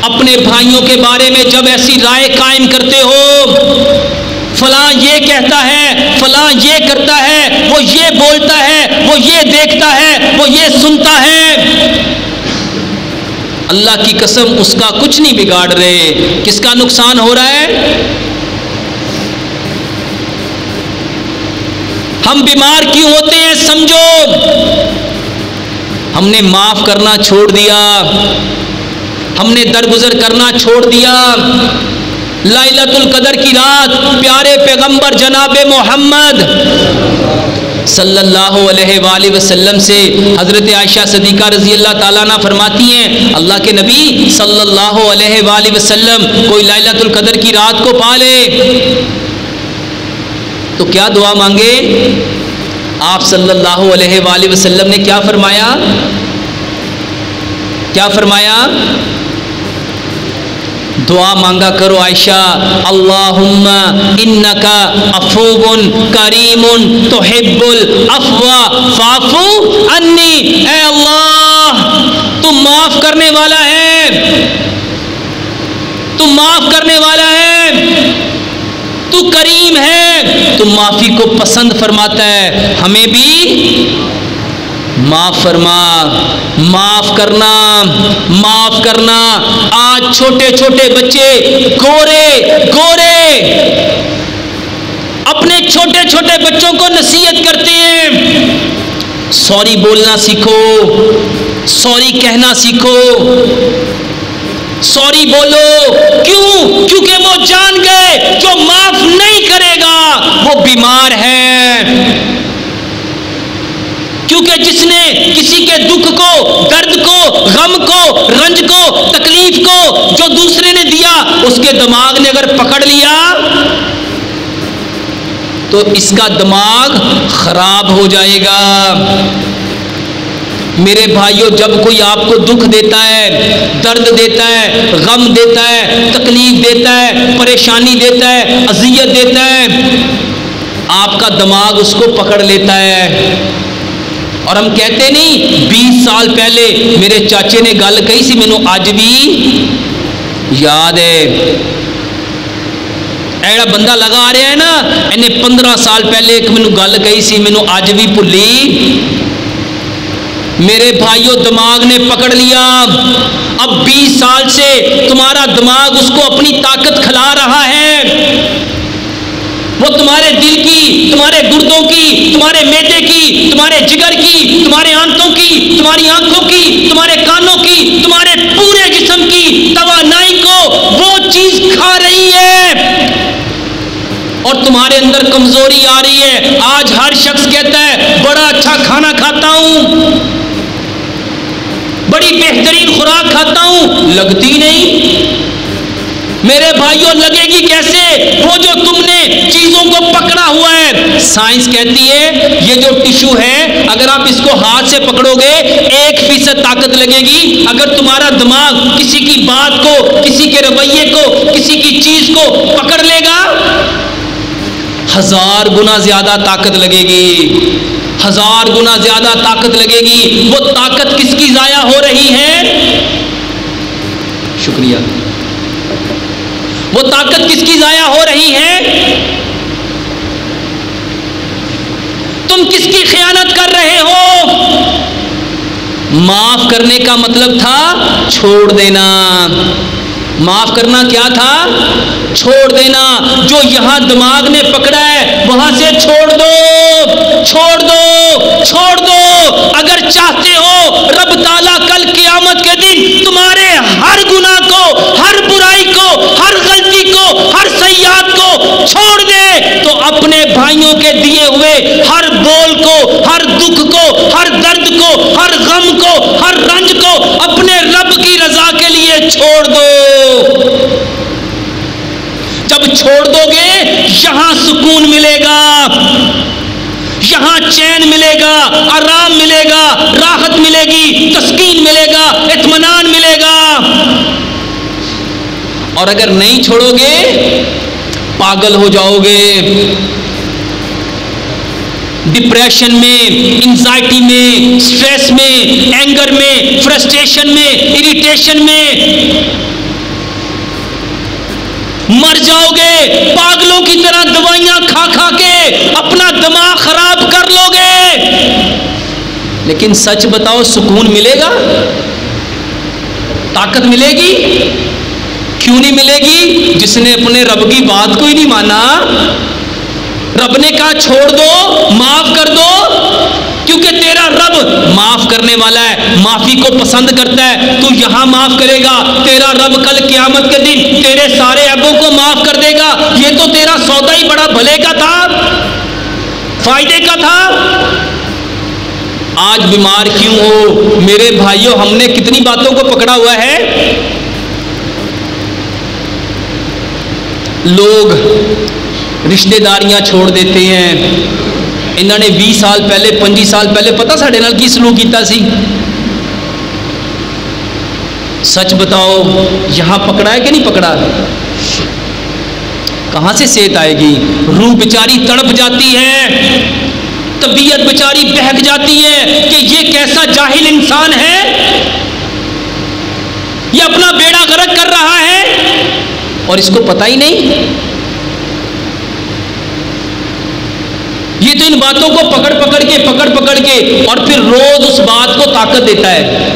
اپنے بھائیوں کے بارے میں جب ایسی رائے قائم کرتے ہو، فلاں یہ کہتا ہے، فلاں یہ کرتا ہے، وہ یہ بولتا ہے، وہ یہ دیکھتا ہے، وہ یہ سنتا ہے، اللہ کی قسم اس کا کچھ نہیں بگاڑ رہے. کس کا نقصان ہو رہا ہے؟ ہم بیمار کیوں ہوتے ہیں سمجھو. ہم نے معاف کرنا چھوڑ دیا، ہم نے درگزر کرنا چھوڑ دیا. لیلۃ القدر کی رات پیارے پیغمبر جناب محمد صلی اللہ علیہ وآلہ وسلم سے حضرت عائشہ صدیقہ رضی اللہ تعالیٰ عنہ فرماتی ہیں اللہ کے نبی صلی اللہ علیہ وآلہ وسلم کوئی لیلۃ القدر کی رات کو پا لے تو کیا دعا مانگے؟ آپ صلی اللہ علیہ وآلہ وسلم نے کیا فرمایا؟ کیا فرمایا؟ دعا مانگا کرو عائشہ، اللہم انکا عفو کریم تحب العفو فاعف عنی. اے اللہ تم معاف کرنے والا ہے، تم معاف کرنے والا ہے، تو کریم ہے، تو معافی کو پسند فرماتا ہے، ہمیں بھی معاف فرما. معاف کرنا، معاف کرنا. آج چھوٹے چھوٹے بچے گورے گورے اپنے چھوٹے چھوٹے بچوں کو نصیحت کرتے ہیں، سوری بولنا سیکھو، سوری کہنا سیکھو، سوری بولو. کیوں؟ کیونکہ وہ جان گئے جو معاف نہیں کرے گا وہ بیمار ہے. کیونکہ جس نے کسی کے دکھ رنج کو، تکلیف کو جو دوسرے نے دیا اس کے دماغ نے اگر پکڑ لیا تو اس کا دماغ خراب ہو جائے گا۔ میرے بھائیوں، جب کوئی آپ کو دکھ دیتا ہے، درد دیتا ہے، غم دیتا ہے، تکلیف دیتا ہے، پریشانی دیتا ہے، اذیت دیتا ہے، آپ کا دماغ اس کو پکڑ لیتا ہے۔ اور ہم کہتے نہیں 20 سال پہلے میرے چاچے نے گل کہی سی، مینوں اج بھی یاد ہے۔ ایڑا بندہ لگا آ رہا ہے نا، انہیں 15 سال پہلے ایک مینوں گل کہی سی، مینوں اج بھی بھلی۔ میرے بھائیوں، دماغ نے پکڑ لیا۔ اب 20 سال سے تمہارا دماغ اس کو اپنی طاقت کھلا رہا ہے۔ وہ تمہارے دل کی، تمہارے گردوں کی، تمہارے معدے کی، تمہارے جگر کی، تمہارے آنتوں کی، تمہاری آنکھوں کی، تمہارے کانوں کی، تمہارے پورے جسم کی توانائی کو وہ چیز کھا رہی ہے اور تمہارے اندر کمزوری آ رہی ہے۔ آج ہر شخص کہتا ہے بڑا اچھا کھانا کھاتا ہوں، بڑی بہترین خوراک کھاتا ہوں، لگتی نہیں۔ میرے بھائیوں، لگے گی کیسے؟ وہ جو تم نے چیزوں کو پکڑا ہوا ہے۔ سائنس کہتی ہے یہ جو ٹشو ہے، اگر آپ اس کو ہاتھ سے پکڑو گے 1% طاقت لگے گی۔ اگر تمہارا دماغ کسی کی بات کو، کسی کے رویے کو، کسی کی چیز کو پکڑ لے گا 1000 گنا زیادہ طاقت لگے گی، 1000 گنا زیادہ طاقت لگے گی۔ وہ طاقت کس کی ضائع ہو رہی ہے؟ شکریہ۔ وہ طاقت کس کی ضائع ہو رہی ہے؟ تم کس کی خیانت کر رہے ہو؟ معاف کرنے کا مطلب تھا چھوڑ دینا۔ معاف کرنا کیا تھا؟ چھوڑ دینا۔ جو یہاں دماغ نے پکڑا ہے وہاں سے چھوڑ دو، چھوڑ دو، چھوڑ دو۔ اگر چاہتے ہو رب تعالیٰ کل قیامت کے دن تمہارے ہر گناہ کو، ہر برائی کو، ہر غلطی کو، ہر سیئات کو چھوڑ دے تو اپنے بھائیوں کے دیے ہوئے ہر بول کو، ہر دکھ کو، ہر درد کو، ہر غم کو، ہر رنج کو اپنے رب کی رضا کے لیے چھوڑ دو۔ جب چھوڑ دو گے یہاں سکون ملے گا، یہاں چین ملے گا، آرام ملے گا، راحت ملے گی، تسکین ملے گا، اطمینان ملے گا۔ اور اگر نہیں چھوڑو گے پاگل ہو جاؤ گے، ڈپریشن میں، انزائٹی میں، سٹریس میں، اینگر میں، فرسٹریشن میں، اریٹیشن میں مر جاؤ گے۔ پاگلوں کی طرح دوائیاں کھا کھا کے اپنا دماغ خراب کر لو گے۔ لیکن سچ بتاؤ، سکون ملے گا؟ طاقت ملے گی؟ کیوں نہیں ملے گی؟ جس نے اپنے رب کی بات کو ہی نہیں مانا۔ رب نے کہا چھوڑ دو، معاف کر دو، کیونکہ تیرا رب معاف کرنے والا ہے، معافی کو پسند کرتا ہے۔ تو یہاں معاف کرے گا، تیرا رب کل قیامت کے دن تیرے سارے عیبوں کو معاف کر دے گا۔ یہ تو تیرا سودا ہی بڑا بھلے کا تھا، فائدے کا تھا۔ آج بیمار کیوں ہو؟ میرے بھائیوں، ہم نے کتنی باتوں کو پکڑا ہوا ہے۔ لوگ رشتہ داریاں چھوڑ دیتے ہیں۔ انہوں نے 20 سال پہلے، 25 سال پہلے پتہ ساڈے نال کی سلوک کیتا سی؟ سچ بتاؤ، یہاں پکڑا ہے کہ نہیں پکڑا؟ کہاں سے صحت آئے گی؟ روح بیچاری تڑپ جاتی ہے، طبیعت بیچاری بہک جاتی ہے کہ یہ کیسا جاہل انسان ہے، یہ اپنا بیڑا غرق کر رہا ہے اور اس کو پتہ ہی نہیں۔ یہ تو ان باتوں کو پکڑ پکڑ کے اور پھر روز اس بات کو طاقت دیتا ہے،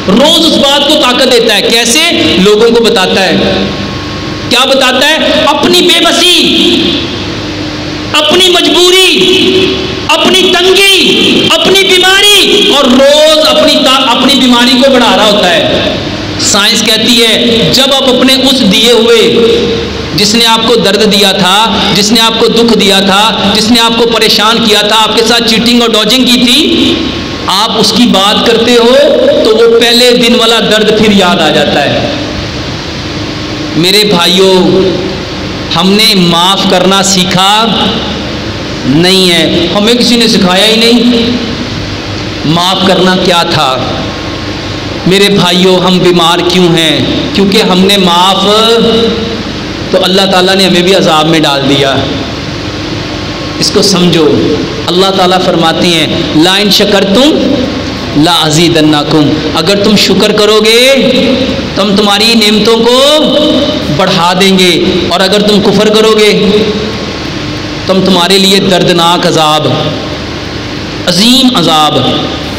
روز اس بات کو طاقت دیتا ہے۔ کیسے؟ لوگوں کو بتاتا ہے۔ کیا بتاتا ہے؟ اپنی بے بسی، اپنی مجبوری، اپنی تنگی، اپنی بیماری، اور روز اپنی بیماری کو بڑھا رہا ہوتا ہے۔ سائنس کہتی ہے جب آپ اپنے اس دیے ہوئے جس نے آپ کو درد دیا تھا، جس نے آپ کو دکھ دیا تھا، جس نے آپ کو پریشان کیا تھا، آپ کے ساتھ چیٹنگ اور ڈوجنگ کی تھی، آپ اس کی بات کرتے ہو تو وہ پہلے دن والا درد پھر یاد آ جاتا ہے۔ میرے بھائیوں، ہم نے معاف کرنا سیکھا نہیں ہے، ہمیں کسی نے سکھایا ہی نہیں معاف کرنا کیا تھا۔ میرے بھائیوں، ہم بیمار کیوں ہیں؟ کیونکہ ہم نے معاف تو اللہ تعالیٰ نے ہمیں بھی عذاب میں ڈال دیا۔ اس کو سمجھو، اللہ تعالیٰ فرماتی ہیں لا ان شکرتم لا ازیدنکم، اگر تم شکر کرو گے تو ہم تمہاری نعمتوں کو بڑھا دیں گے، اور اگر تم کفر کرو گے تو ہم تمہارے لیے دردناک عذاب، عظیم عذاب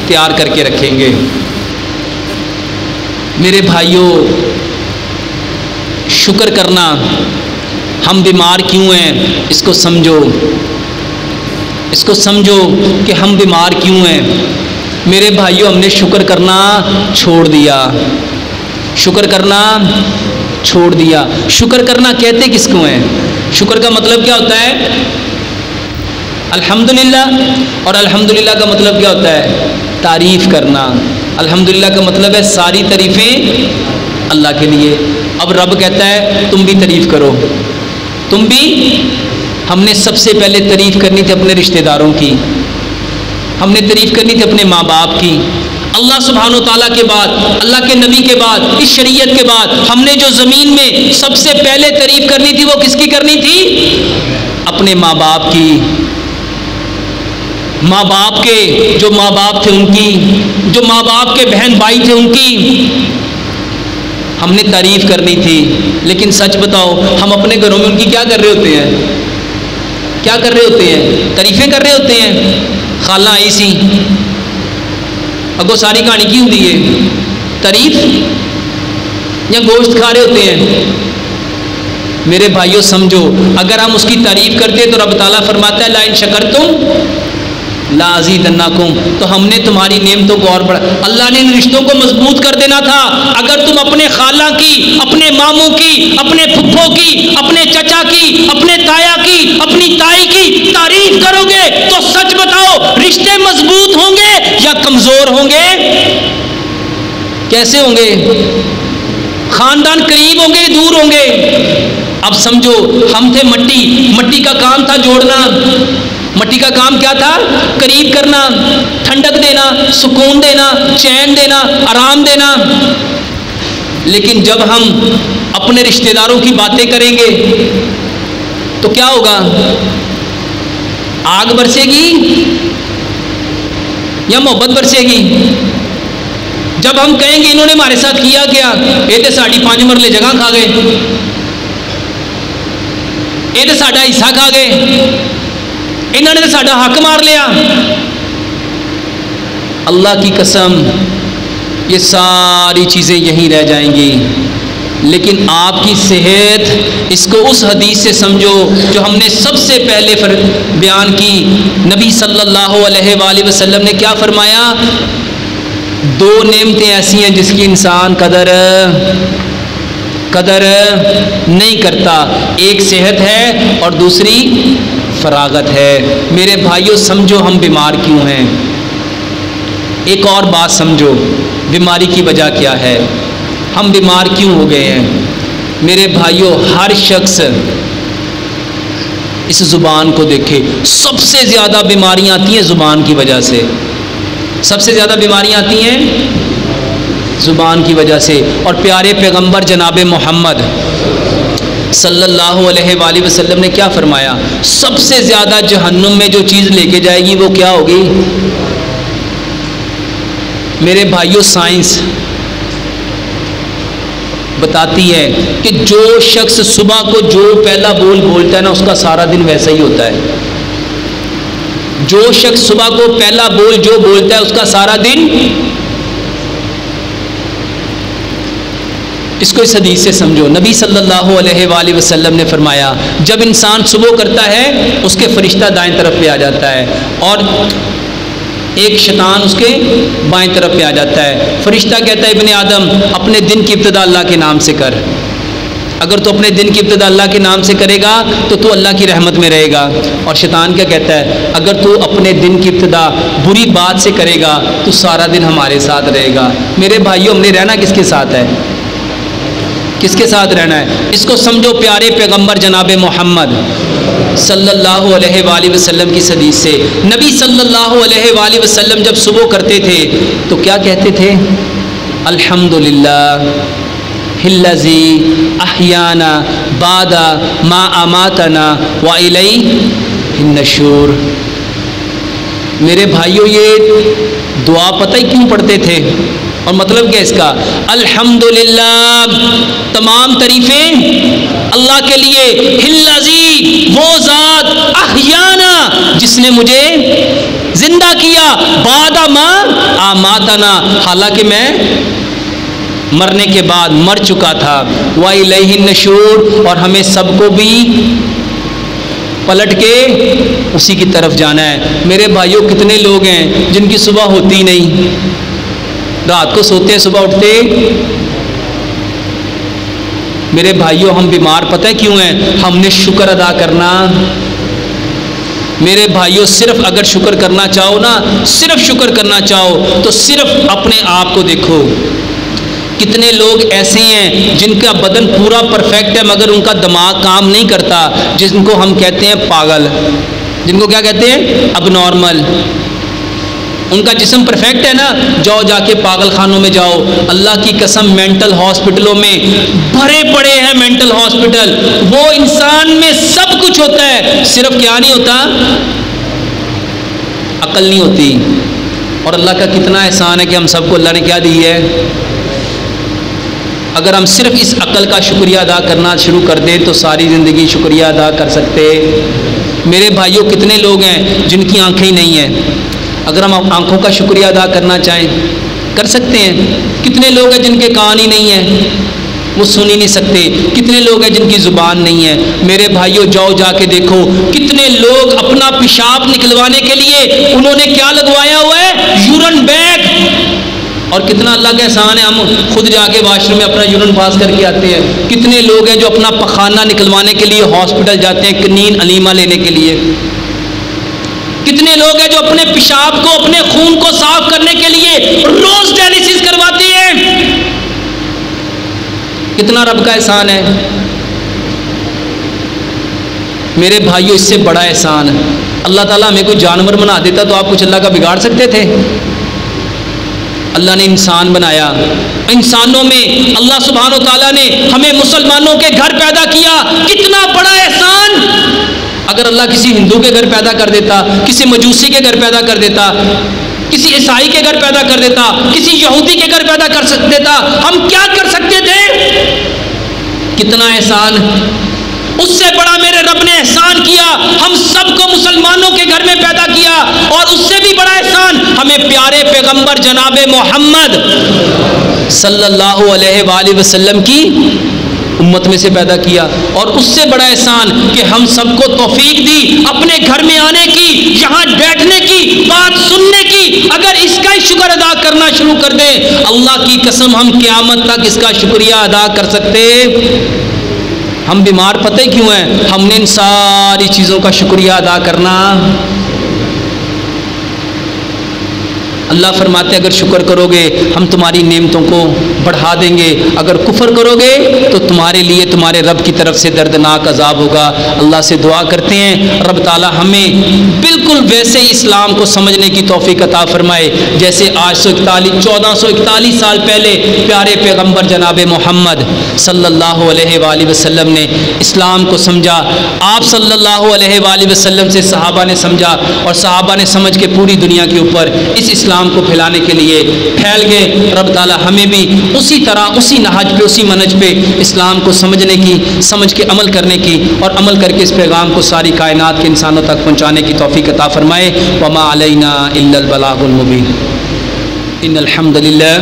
تیار کر کے رکھیں گے۔ میرے بھائیوں، شکر کرنا، ہم بیمار کیوں ہیں اس کو سمجھو، اس کو سمجھو کہ ہم بیمار کیوں ہیں۔ میرے بھائیوں، ہم نے شکر کرنا چھوڑ دیا، شکر کرنا چھوڑ دیا۔ شکر کرنا کہتے کس کو ہیں؟ شکر کا مطلب کیا ہوتا ہے؟ الحمدللہ، اور الحمدللہ کا مطلب کیا ہوتا ہے؟ تعریف کرنا۔ الحمدللہ کا مطلب ہے ساری تعریفیں اللہ کے لیے۔ اب رب کہتا ہے تم بھی تعریف کرو، تم بھی۔ ہم نے سب سے پہلے تعریف کرنی تھی اپنے رشتہ داروں کی، ہم نے تعریف کرنی تھی اپنے ماں باپ کی۔ اللہ سبحانہ و تعالیٰ کے بعد، اللہ کے نبی کے بعد، اس شریعت کے بعد ہم نے جو زمین میں سب سے پہلے تعریف کرنی تھی وہ کس کی کرنی تھی؟ اپنے ماں باپ کی۔ ماں باپ کے، جو ماں باپ تھے ان کی، جو ماں باپ کے بہن بھائی تھے ان کی ہم نے تعریف کرنی تھی۔ لیکن سچ بتاؤ، ہم اپنے گھروں میں ان کی کیا کر رہے ہوتے ہیں؟ کیا کر رہے ہوتے ہیں؟ تعریفیں کر رہے ہوتے ہیں۔ خالہ آئی سی، اگو ساری کہانی کی ہوتی ہے؟ تعریف یا گوشت کھا رہے ہوتے ہیں؟ میرے بھائیوں سمجھو، اگر ہم اس کی تعریف کرتے تو رب تعالیٰ فرماتا ہے لا ان شکرتم لا ازیدنکم، تو ہم نے تمہاری نعمتوں کو اور بڑھا۔ اللہ نے ان رشتوں کو مضبوط کر دینا تھا۔ اگر تم اپنے خالہ کی، اپنے ماموں کی، اپنے پھپھو کی، اپنے چچا کی، اپنے تایا کی، اپنی تائی کی تعریف کرو گے تو سچ بتاؤ رشتے مضبوط ہوں گے یا کمزور ہوں گے؟ کیسے ہوں گے؟ خاندان قریب ہوں گے، دور ہوں گے؟ اب سمجھو، ہم تھے مٹی، مٹی کا کام تھا جوڑنا، مٹی کا کام کیا تھا؟ قریب کرنا، ٹھنڈک دینا، سکون دینا، چین دینا، آرام دینا۔ لیکن جب ہم اپنے رشتہ داروں کی باتیں کریں گے تو کیا ہوگا؟ آگ برسے گی یا محبت برسے گی؟ جب ہم کہیں گے انہوں نے ہمارے ساتھ کیا کیا، یہ تو ساڑی 5 مرلے جگہ کھا گئے، یہ تو ساڈا حصہ کھا گئے، انہوں نے تو ساڈا حق مار لیا۔ اللہ کی قسم یہ ساری چیزیں یہیں رہ جائیں گی۔ لیکن آپ کی صحت، اس کو اس حدیث سے سمجھو جو ہم نے سب سے پہلے بیان کی۔ نبی صلی اللہ علیہ وآلہ وسلم نے کیا فرمایا؟ 2 نعمتیں ایسی ہیں جس کی انسان قدر نہیں کرتا، ایک صحت ہے اور دوسری فراغت ہے۔ میرے بھائیوں سمجھو ہم بیمار کیوں ہیں۔ ایک اور بات سمجھو، بیماری کی وجہ کیا ہے، ہم بیمار کیوں ہو گئے ہیں۔ میرے بھائیوں، ہر شخص اس زبان کو دیکھے، سب سے زیادہ بیماریاں آتی ہیں زبان کی وجہ سے، سب سے زیادہ بیماریاں آتی ہیں زبان کی وجہ سے۔ اور پیارے پیغمبر جناب محمد صلی اللہ علیہ وآلہ وسلم نے کیا فرمایا؟ سب سے زیادہ جہنم میں جو چیز لے کے جائے گی وہ کیا ہوگی؟ میرے بھائیوں، سائنس بتاتی ہے کہ جو شخص صبح کو جو پہلا بول بولتا ہے نا، اس کا سارا دن ویسا ہی ہوتا ہے۔ جو شخص صبح کو پہلا بول جو بولتا ہے اس کا سارا دن، اس کو اس حدیث سے سمجھو۔ نبی صلی اللہ علیہ وآلہ وسلم نے فرمایا جب انسان صبح کرتا ہے اس کے فرشتہ دائیں طرف پہ آ جاتا ہے اور ایک شیطان اس کے بائیں طرف پہ آ جاتا ہے۔ فرشتہ کہتا ہے ابن آدم اپنے دن کی ابتدا اللہ کے نام سے کر، اگر تو اپنے دن کی ابتدا اللہ کے نام سے کرے گا تو اللہ کی رحمت میں رہے گا. اور شیطان کیا کہتا ہے؟ اگر تو اپنے دن کی ابتدا بری بات سے کرے گا تو سارا دن ہمارے ساتھ رہے گا. میرے بھائیوں، ہم نے رہنا کس کے ساتھ ہے؟ کس کے ساتھ رہنا ہے؟ اس کو سمجھو پیارے پیغمبر جناب محمد صلی اللہ علیہ وآلہ وسلم کی حدیث سے. نبی صلی اللہ علیہ وآلہ وسلم جب صبح کرتے تھے تو کیا کہتے تھے؟ الحمدللہ الذی احیانا بعد ما اماتنا والیہ النشور. میرے بھائیوں، یہ دعا پتہ ہی کیوں پڑھتے تھے اور مطلب کیا اس کا؟ الحمدللہ، تمام تعریفیں اللہ کے لیے. الذی، وہ ذات، احیانا، جس نے مجھے زندہ کیا، بعد ما اماتنا، حالانکہ میں مرنے کے بعد مر چکا تھا. وَإِلَيْهِ النُّشُورُ، اور ہمیں سب کو بھی پلٹ کے اسی کی طرف جانا ہے. میرے بھائیوں، کتنے لوگ ہیں جن کی صبح ہوتی نہیں، رات کو سوتے ہیں صبح اٹھتے. میرے بھائیوں، ہم بیمار پتہ ہے کیوں ہیں؟ ہم نے شکر ادا کرنا. میرے بھائیوں، صرف اگر شکر کرنا چاہو نا، صرف شکر کرنا چاہو تو صرف اپنے آپ کو دیکھو. کتنے لوگ ایسے ہیں جن کا بدن پورا پرفیکٹ ہے مگر ان کا دماغ کام نہیں کرتا، جن کو ہم کہتے ہیں پاگل، جن کو کیا کہتے ہیں؟ اب نارمل. ان کا جسم پرفیکٹ ہے نا، جاؤ جا کے پاگل خانوں میں جاؤ. اللہ کی قسم، مینٹل ہاسپٹلوں میں بھرے پڑے ہیں مینٹل ہاسپٹل. وہ انسان میں سب کچھ ہوتا ہے، صرف کیا نہیں ہوتا؟ عقل نہیں ہوتی. اور اللہ کا کتنا احسان ہے کہ ہم سب کو اللہ نے کیا دی ہے. اگر ہم صرف اس عقل کا شکریہ ادا کرنا شروع کر دیں تو ساری زندگی شکریہ ادا کر سکتے. میرے بھائیوں، کتنے لوگ ہیں جن کی آنکھیں ہی نہیں ہیں؟ اگر ہم آنکھوں کا شکریہ ادا کرنا چاہیں کر سکتے ہیں. کتنے لوگ ہیں جن کے کان ہی نہیں ہیں، وہ سن ہی نہیں سکتے. کتنے لوگ ہیں جن کی زبان نہیں ہے. میرے بھائیوں، جاؤ جا کے دیکھو کتنے لوگ اپنا پیشاب نکلوانے کے لیے انہوں نے کیا لگوایا ہوا ہے؟ Urine bag. اور کتنا اللہ کا احسان ہے، ہم خود جا کے واش روم میں اپنا یورن پاس کر کے آتے ہیں. کتنے لوگ ہیں جو اپنا پخانہ نکلوانے کے لیے ہاسپٹل جاتے ہیں کنین علیمہ لینے کے لیے. کتنے لوگ ہیں جو اپنے پیشاب کو، اپنے خون کو صاف کرنے کے لیے روز ڈائلیسس کرواتے ہیں. کتنا رب کا احسان ہے. میرے بھائیوں، اس سے بڑا احسان ہے اللہ تعالیٰ ہمیں کوئی جانور بنا دیتا تو آپ کچھ اللہ کا بگاڑ سکتے تھے؟ اللہ نے انسان بنایا. انسانوں میں اللہ سبحانہ و تعالیٰ نے ہمیں مسلمانوں کے گھر پیدا کیا. کتنا بڑا احسان. اگر اللہ کسی ہندو کے گھر پیدا کر دیتا، کسی مجوسی کے گھر پیدا کر دیتا، کسی عیسائی کے گھر پیدا کر دیتا، کسی یہودی کے گھر پیدا کر دیتا، ہم کیا کر سکتے تھے؟ کتنا احسان. اس سے بڑا میرے رب نے احسان کیا، ہم سب کو مسلمانوں کے گھر میں پیدا کیا. اور اس سے بھی بڑا احسان ہمیں پیارے پیغمبر جناب محمد صلی اللہ علیہ وآلہ وسلم کی امت میں سے پیدا کیا. اور اس سے بڑا احسان کہ ہم سب کو توفیق دی اپنے گھر میں آنے کی، یہاں بیٹھنے کی، بات سننے کی. اگر اس کا شکر ادا کرنا شروع کر دیں، اللہ کی قسم ہم قیامت تک اس کا شکریہ ادا کر سکتے. ہم بیمار پتہ ہی کیوں ہیں؟ ہم نے ان ساری چیزوں کا شکریہ ادا کرنا. اللہ فرماتے ہیں اگر شکر کرو گے ہم تمہاری نعمتوں کو بڑھا دیں گے، اگر کفر کرو گے تو تمہارے لیے تمہارے رب کی طرف سے دردناک عذاب ہوگا. اللہ سے دعا کرتے ہیں رب تعالی ہمیں بالکل ویسے ہی اسلام کو سمجھنے کی توفیق عطا فرمائے جیسے آج 1441 سال پہلے پیارے پیغمبر جناب محمد صلی اللہ علیہ وآلہ وسلم نے اسلام کو سمجھا. آپ صلی اللہ علیہ وآلہ وسلم سے صحابہ نے سمجھا اور صحابہ نے سمجھ کے پوری دنیا کے اوپر اس اسلام کو پھیلانے کے لیے پھیل گئے. رب تعالی ہمیں بھی اسی طرح، اسی نہج پہ، اسی منہج پہ اسلام کو سمجھنے کی، سمجھ کے عمل کرنے کی اور عمل کر کے اس پیغام کو ساری کائنات کے انسانوں تک پہنچانے کی توفیق عطا فرمائے. وما علینا الا البلاغ المبین. ان الحمد للہ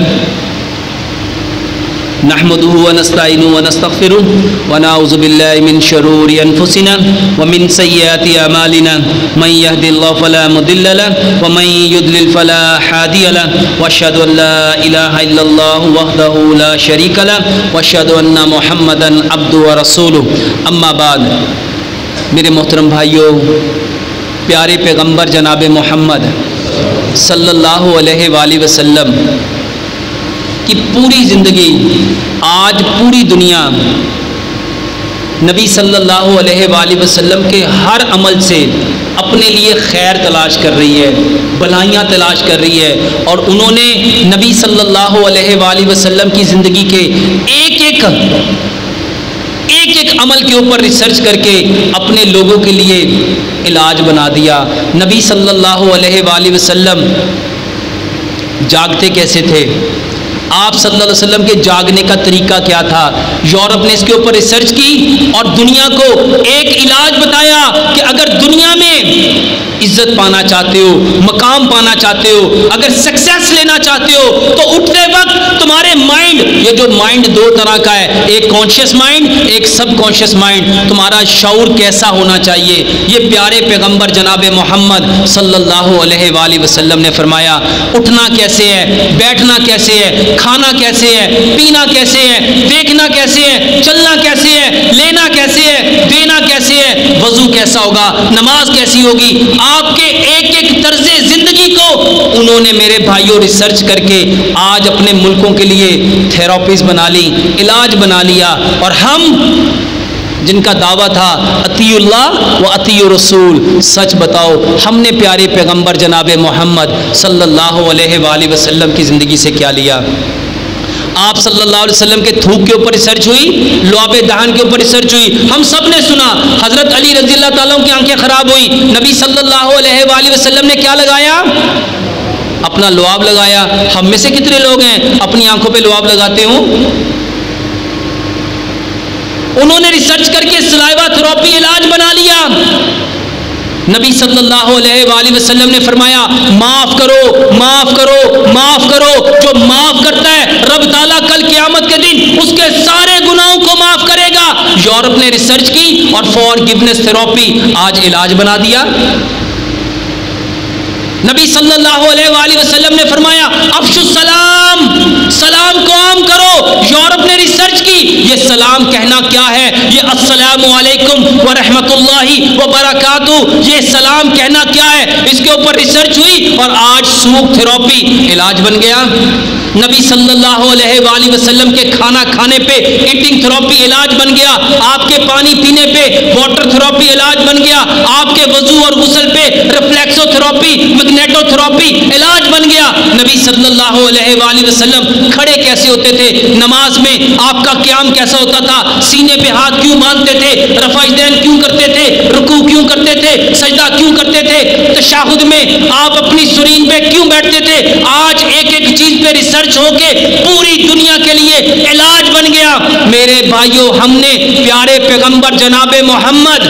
نحمده ونستعينه ونستغفره ونعوذ بالله من شرور أنفسنا ومن سيئات أعمالنا من يهد الله فلا مضل له ومن يضلل فلا هادي له وأشهد أن لا إله إلا الله وحده لا شريك له وأشهد أن محمدا عبده ورسوله أما بعد میرے محترم بھائیوں، پیارے پیغمبر جناب محمد صلی اللہ علیہ وآلہ وسلم کی پوری زندگی، آج پوری دنیا نبی صلی اللہ علیہ وآلہ وسلم کے ہر عمل سے اپنے لیے خیر تلاش کر رہی ہے، بھلائیاں تلاش کر رہی ہے، اور انہوں نے نبی صلی اللہ علیہ وآلہ وسلم کی زندگی کے ایک ایک عمل کے اوپر ریسرچ کر کے اپنے لوگوں کے لیے علاج بنا دیا۔ نبی صلی اللہ علیہ وآلہ وسلم جاگتے کیسے تھے؟ آپ صلی اللہ علیہ وسلم کے جاگنے کا طریقہ کیا تھا؟ یورپ نے اس کے اوپر ریسرچ کی اور دنیا کو ایک علاج بتایا کہ اگر دنیا میں عزت پانا چاہتے ہو، مقام پانا چاہتے ہو، اگر سکسیس لینا چاہتے ہو تو اٹھتے وقت تمہارے مائنڈ، یہ جو مائنڈ دو طرح کا ہے، ایک کانشیس مائنڈ، ایک سب کانشیس مائنڈ، تمہارا شعور کیسا ہونا چاہیے؟ یہ پیارے پیغمبر جناب محمد صلی اللہ علیہ وآلہ وسلم نے فرمایا۔ اٹھنا کیسے ہے، بیٹھنا کیسے ہے، کھانا کیسے ہے، پینا کیسے ہے، دیکھنا کیسے ہے، چلنا کیسے ہے، لینا کیسے ہے، دینا کیسے ہے، وضو کیسا ہوگا، نماز کیسی ہوگی، آپ کے ایک ایک طرز زندگی کو انہوں نے میرے بھائیوں ریسرچ کر کے آج اپنے ملکوں کے لیے تھیراپیز بنا لی، علاج بنا لیا۔ اور ہم جن کا دعویٰ تھا اطیع اللہ و اطیع رسول، سچ بتاؤ ہم نے پیارے پیغمبر جناب محمد صلی اللہ علیہ وآلہ وسلم کی زندگی سے کیا لیا؟ آپ صلی اللہ علیہ وسلم کے تھوک کے اوپر ریسرچ ہوئی، لعاب دہن کے اوپر ریسرچ ہوئی، ہم سب نے سنا۔ حضرت علی رضی اللہ تعالیٰ کی آنکھیں خراب ہوئی، نبی صلی اللہ علیہ وآلہ وسلم نے کیا لگایا؟ اپنا لعاب لگایا۔ ہم میں سے کتنے لوگ ہیں اپنی آنکھوں پہ لعاب لگاتے ہوں؟ انہوں نے ریسرچ کر کے سلائیوا تھراپی علاج بنا لیا۔ نبی صلی اللہ علیہ وآلہ وسلم نے فرمایا معاف کرو، معاف کرو، معاف کرو۔ جو معاف کرتا ہے رب تعالیٰ کل قیامت کے دن اس کے سارے گناہوں کو معاف کرے گا۔ یورپ نے ریسرچ کی اور فارگیونیس تھراپی آج علاج بنا دیا۔ نبی صلی اللہ علیہ وآلہ وسلم نے فرمایا افشوا السلام، سلام کو عام کرو۔ یورپ نے ریسرچ کی، یہ سلام کہنا کیا ہے؟ یہ السلام علیکم ورحمۃ اللہ وبرکاتہ، یہ سلام کہنا کیا ہے؟ اس کے اوپر ریسرچ ہوئی اور آج سوک تھراپی علاج بن گیا۔ نبی صلی اللہ علیہ وآلہ وسلم کے کھانا کھانے پہ ایٹنگ تھراپی علاج بن گیا، آپ کے پانی پینے پہ واٹر تھراپی علاج بن گیا، آپ کے وضو اور غسل پہ ریفلیکسو تھراپی، میگنیٹو تھراپی علاج بن گیا۔ نبی صلی اللہ علیہ وآلہ وسلم کھڑے کیسے ہوتے تھے نماز میں؟ آپ کا قیام کیسا ہوتا تھا؟ سینے پہ ہاتھ کیوں باندھتے تھے؟ رفع یدین کیوں کرتے تھے؟ رکوع کیوں کرتے تھے؟ سجدہ کیوں کرتے تھے؟ تشہد میں آپ اپنی سرین پہ کیوں بیٹھتے تھے؟ آج ایک ایک چیز پہ ریسرچ ہو کے پوری دنیا کے لیے علاج بن گیا۔ میرے بھائیوں، ہم نے پیارے پیغمبر جناب محمد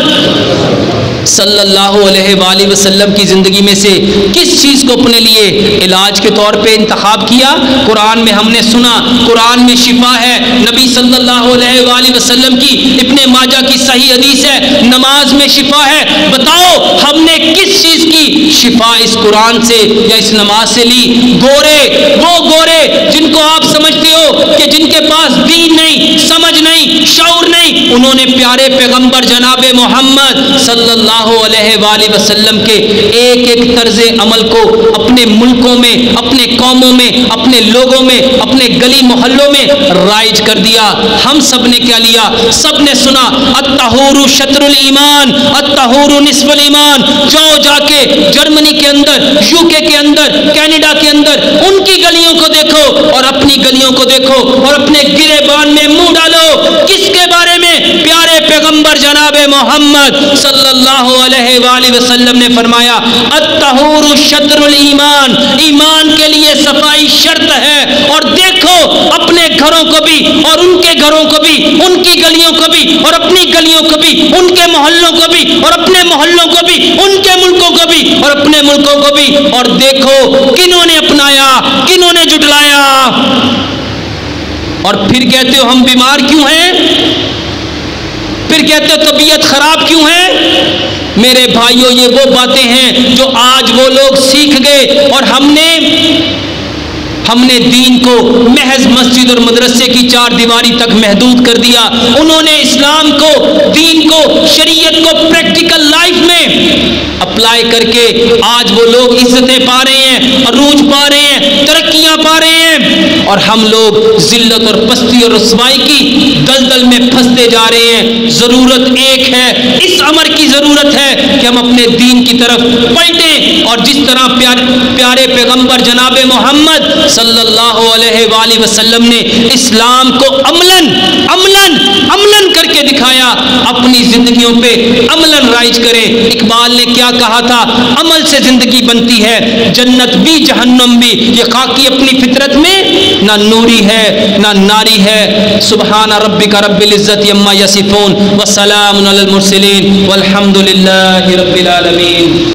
صلی اللہ علیہ وآلہ وسلم کی زندگی میں سے کس چیز کو اپنے لیے علاج کے طور پہ انتخاب کیا؟ قرآن میں ہم نے سنا قرآن میں شفا ہے۔ نبی صلی اللہ علیہ وآلہ وسلم کی ابن ماجہ کی صحیح حدیث ہے نماز میں شفا ہے۔ بتاؤ ہم نے کس چیز کی شفا اس قرآن سے یا اس نماز سے لی؟ گورے، وہ گورے جن کو آپ سمجھتے ہو کہ جن کے پاس دین نہیں، سمجھ نہیں، شعور نہیں، انہوں نے پیارے پیغمبر جناب محمد صلی اللہ علیہ وآلہ وسلم کے ایک ایک طرز عمل کو اپنے ملکوں میں، اپنے قوموں میں، اپنے لوگوں میں، اپنے گلی محلوں میں رائج کر دیا۔ ہم سب نے کیا لیا؟ سب نے سنا الطہور شطر الایمان، الطہور نصف الایمان۔ جاؤ جا کے جرمنی کے اندر، یو کے اندر، کینیڈا کے اندر ان کی گلیوں کو دیکھو اور اپنی گلیوں کو دیکھو اور اپنے گریبان میں منہ ڈالو۔ کس کے بارے میں؟ پیارے پیغمبر جناب محمد صلی اللہ علیہ وآلہ وسلم نے فرمایا الطہور شطر الایمان، ایمان کے لیے صفائی شرط ہے۔ اور دیکھو اپنے گھروں کو بھی اور ان کے گھروں کو بھی، ان کی گلیوں کو بھی اور اپنی گلیوں کو بھی، ان کے محلوں کو بھی اور اپنے محلوں کو بھی، ان کے ملکوں کو بھی اور اپنے ملکوں کو بھی، اور دیکھو کنہوں نے اپنایا، کنہوں نے جھٹلایا۔ اور پھر کہتے ہو ہم بیمار کیوں ہیں، پھر کہتے ہو طبیعت خراب کیوں ہے۔ میرے بھائیوں، یہ وہ باتیں ہیں جو آج وہ لوگ سیکھ گئے، اور ہم نے دین کو محض مسجد اور مدرسے کی چار دیواری تک محدود کر دیا۔ انہوں نے اسلام کو، دین کو، شریعت کو پریکٹیکل لائف میں اپلائی کر کے آج وہ لوگ عزتیں پا رہے ہیں، عروج پا رہے ہیں، ترقیاں پا رہے ہیں، اور ہم لوگ ذلت اور پستی اور رسوائی کی دلدل میں پھنستے جا رہے ہیں۔ ضرورت ایک ہے، اس امر کی ضرورت ہے کہ ہم اپنے دین کی طرف پلٹیں، اور جس طرح پیارے پیغمبر جناب محمد صلی اللہ علیہ وآلہ وسلم نے اسلام کو عملاً کر کے دکھایا، اپنی زندگیوں پہ عملاً رائج کریں۔ اقبال نے کیا کہا تھا، عمل سے زندگی بنتی ہے، جنت بھی جہنم بھی، یہ خاکی اپنی فطرت میں نہ نوری ہے نہ ناری ہے۔ سبحان ربک رب العزت عما یصفون وسلام علی المرسلین والحمد للہ رب العالمین۔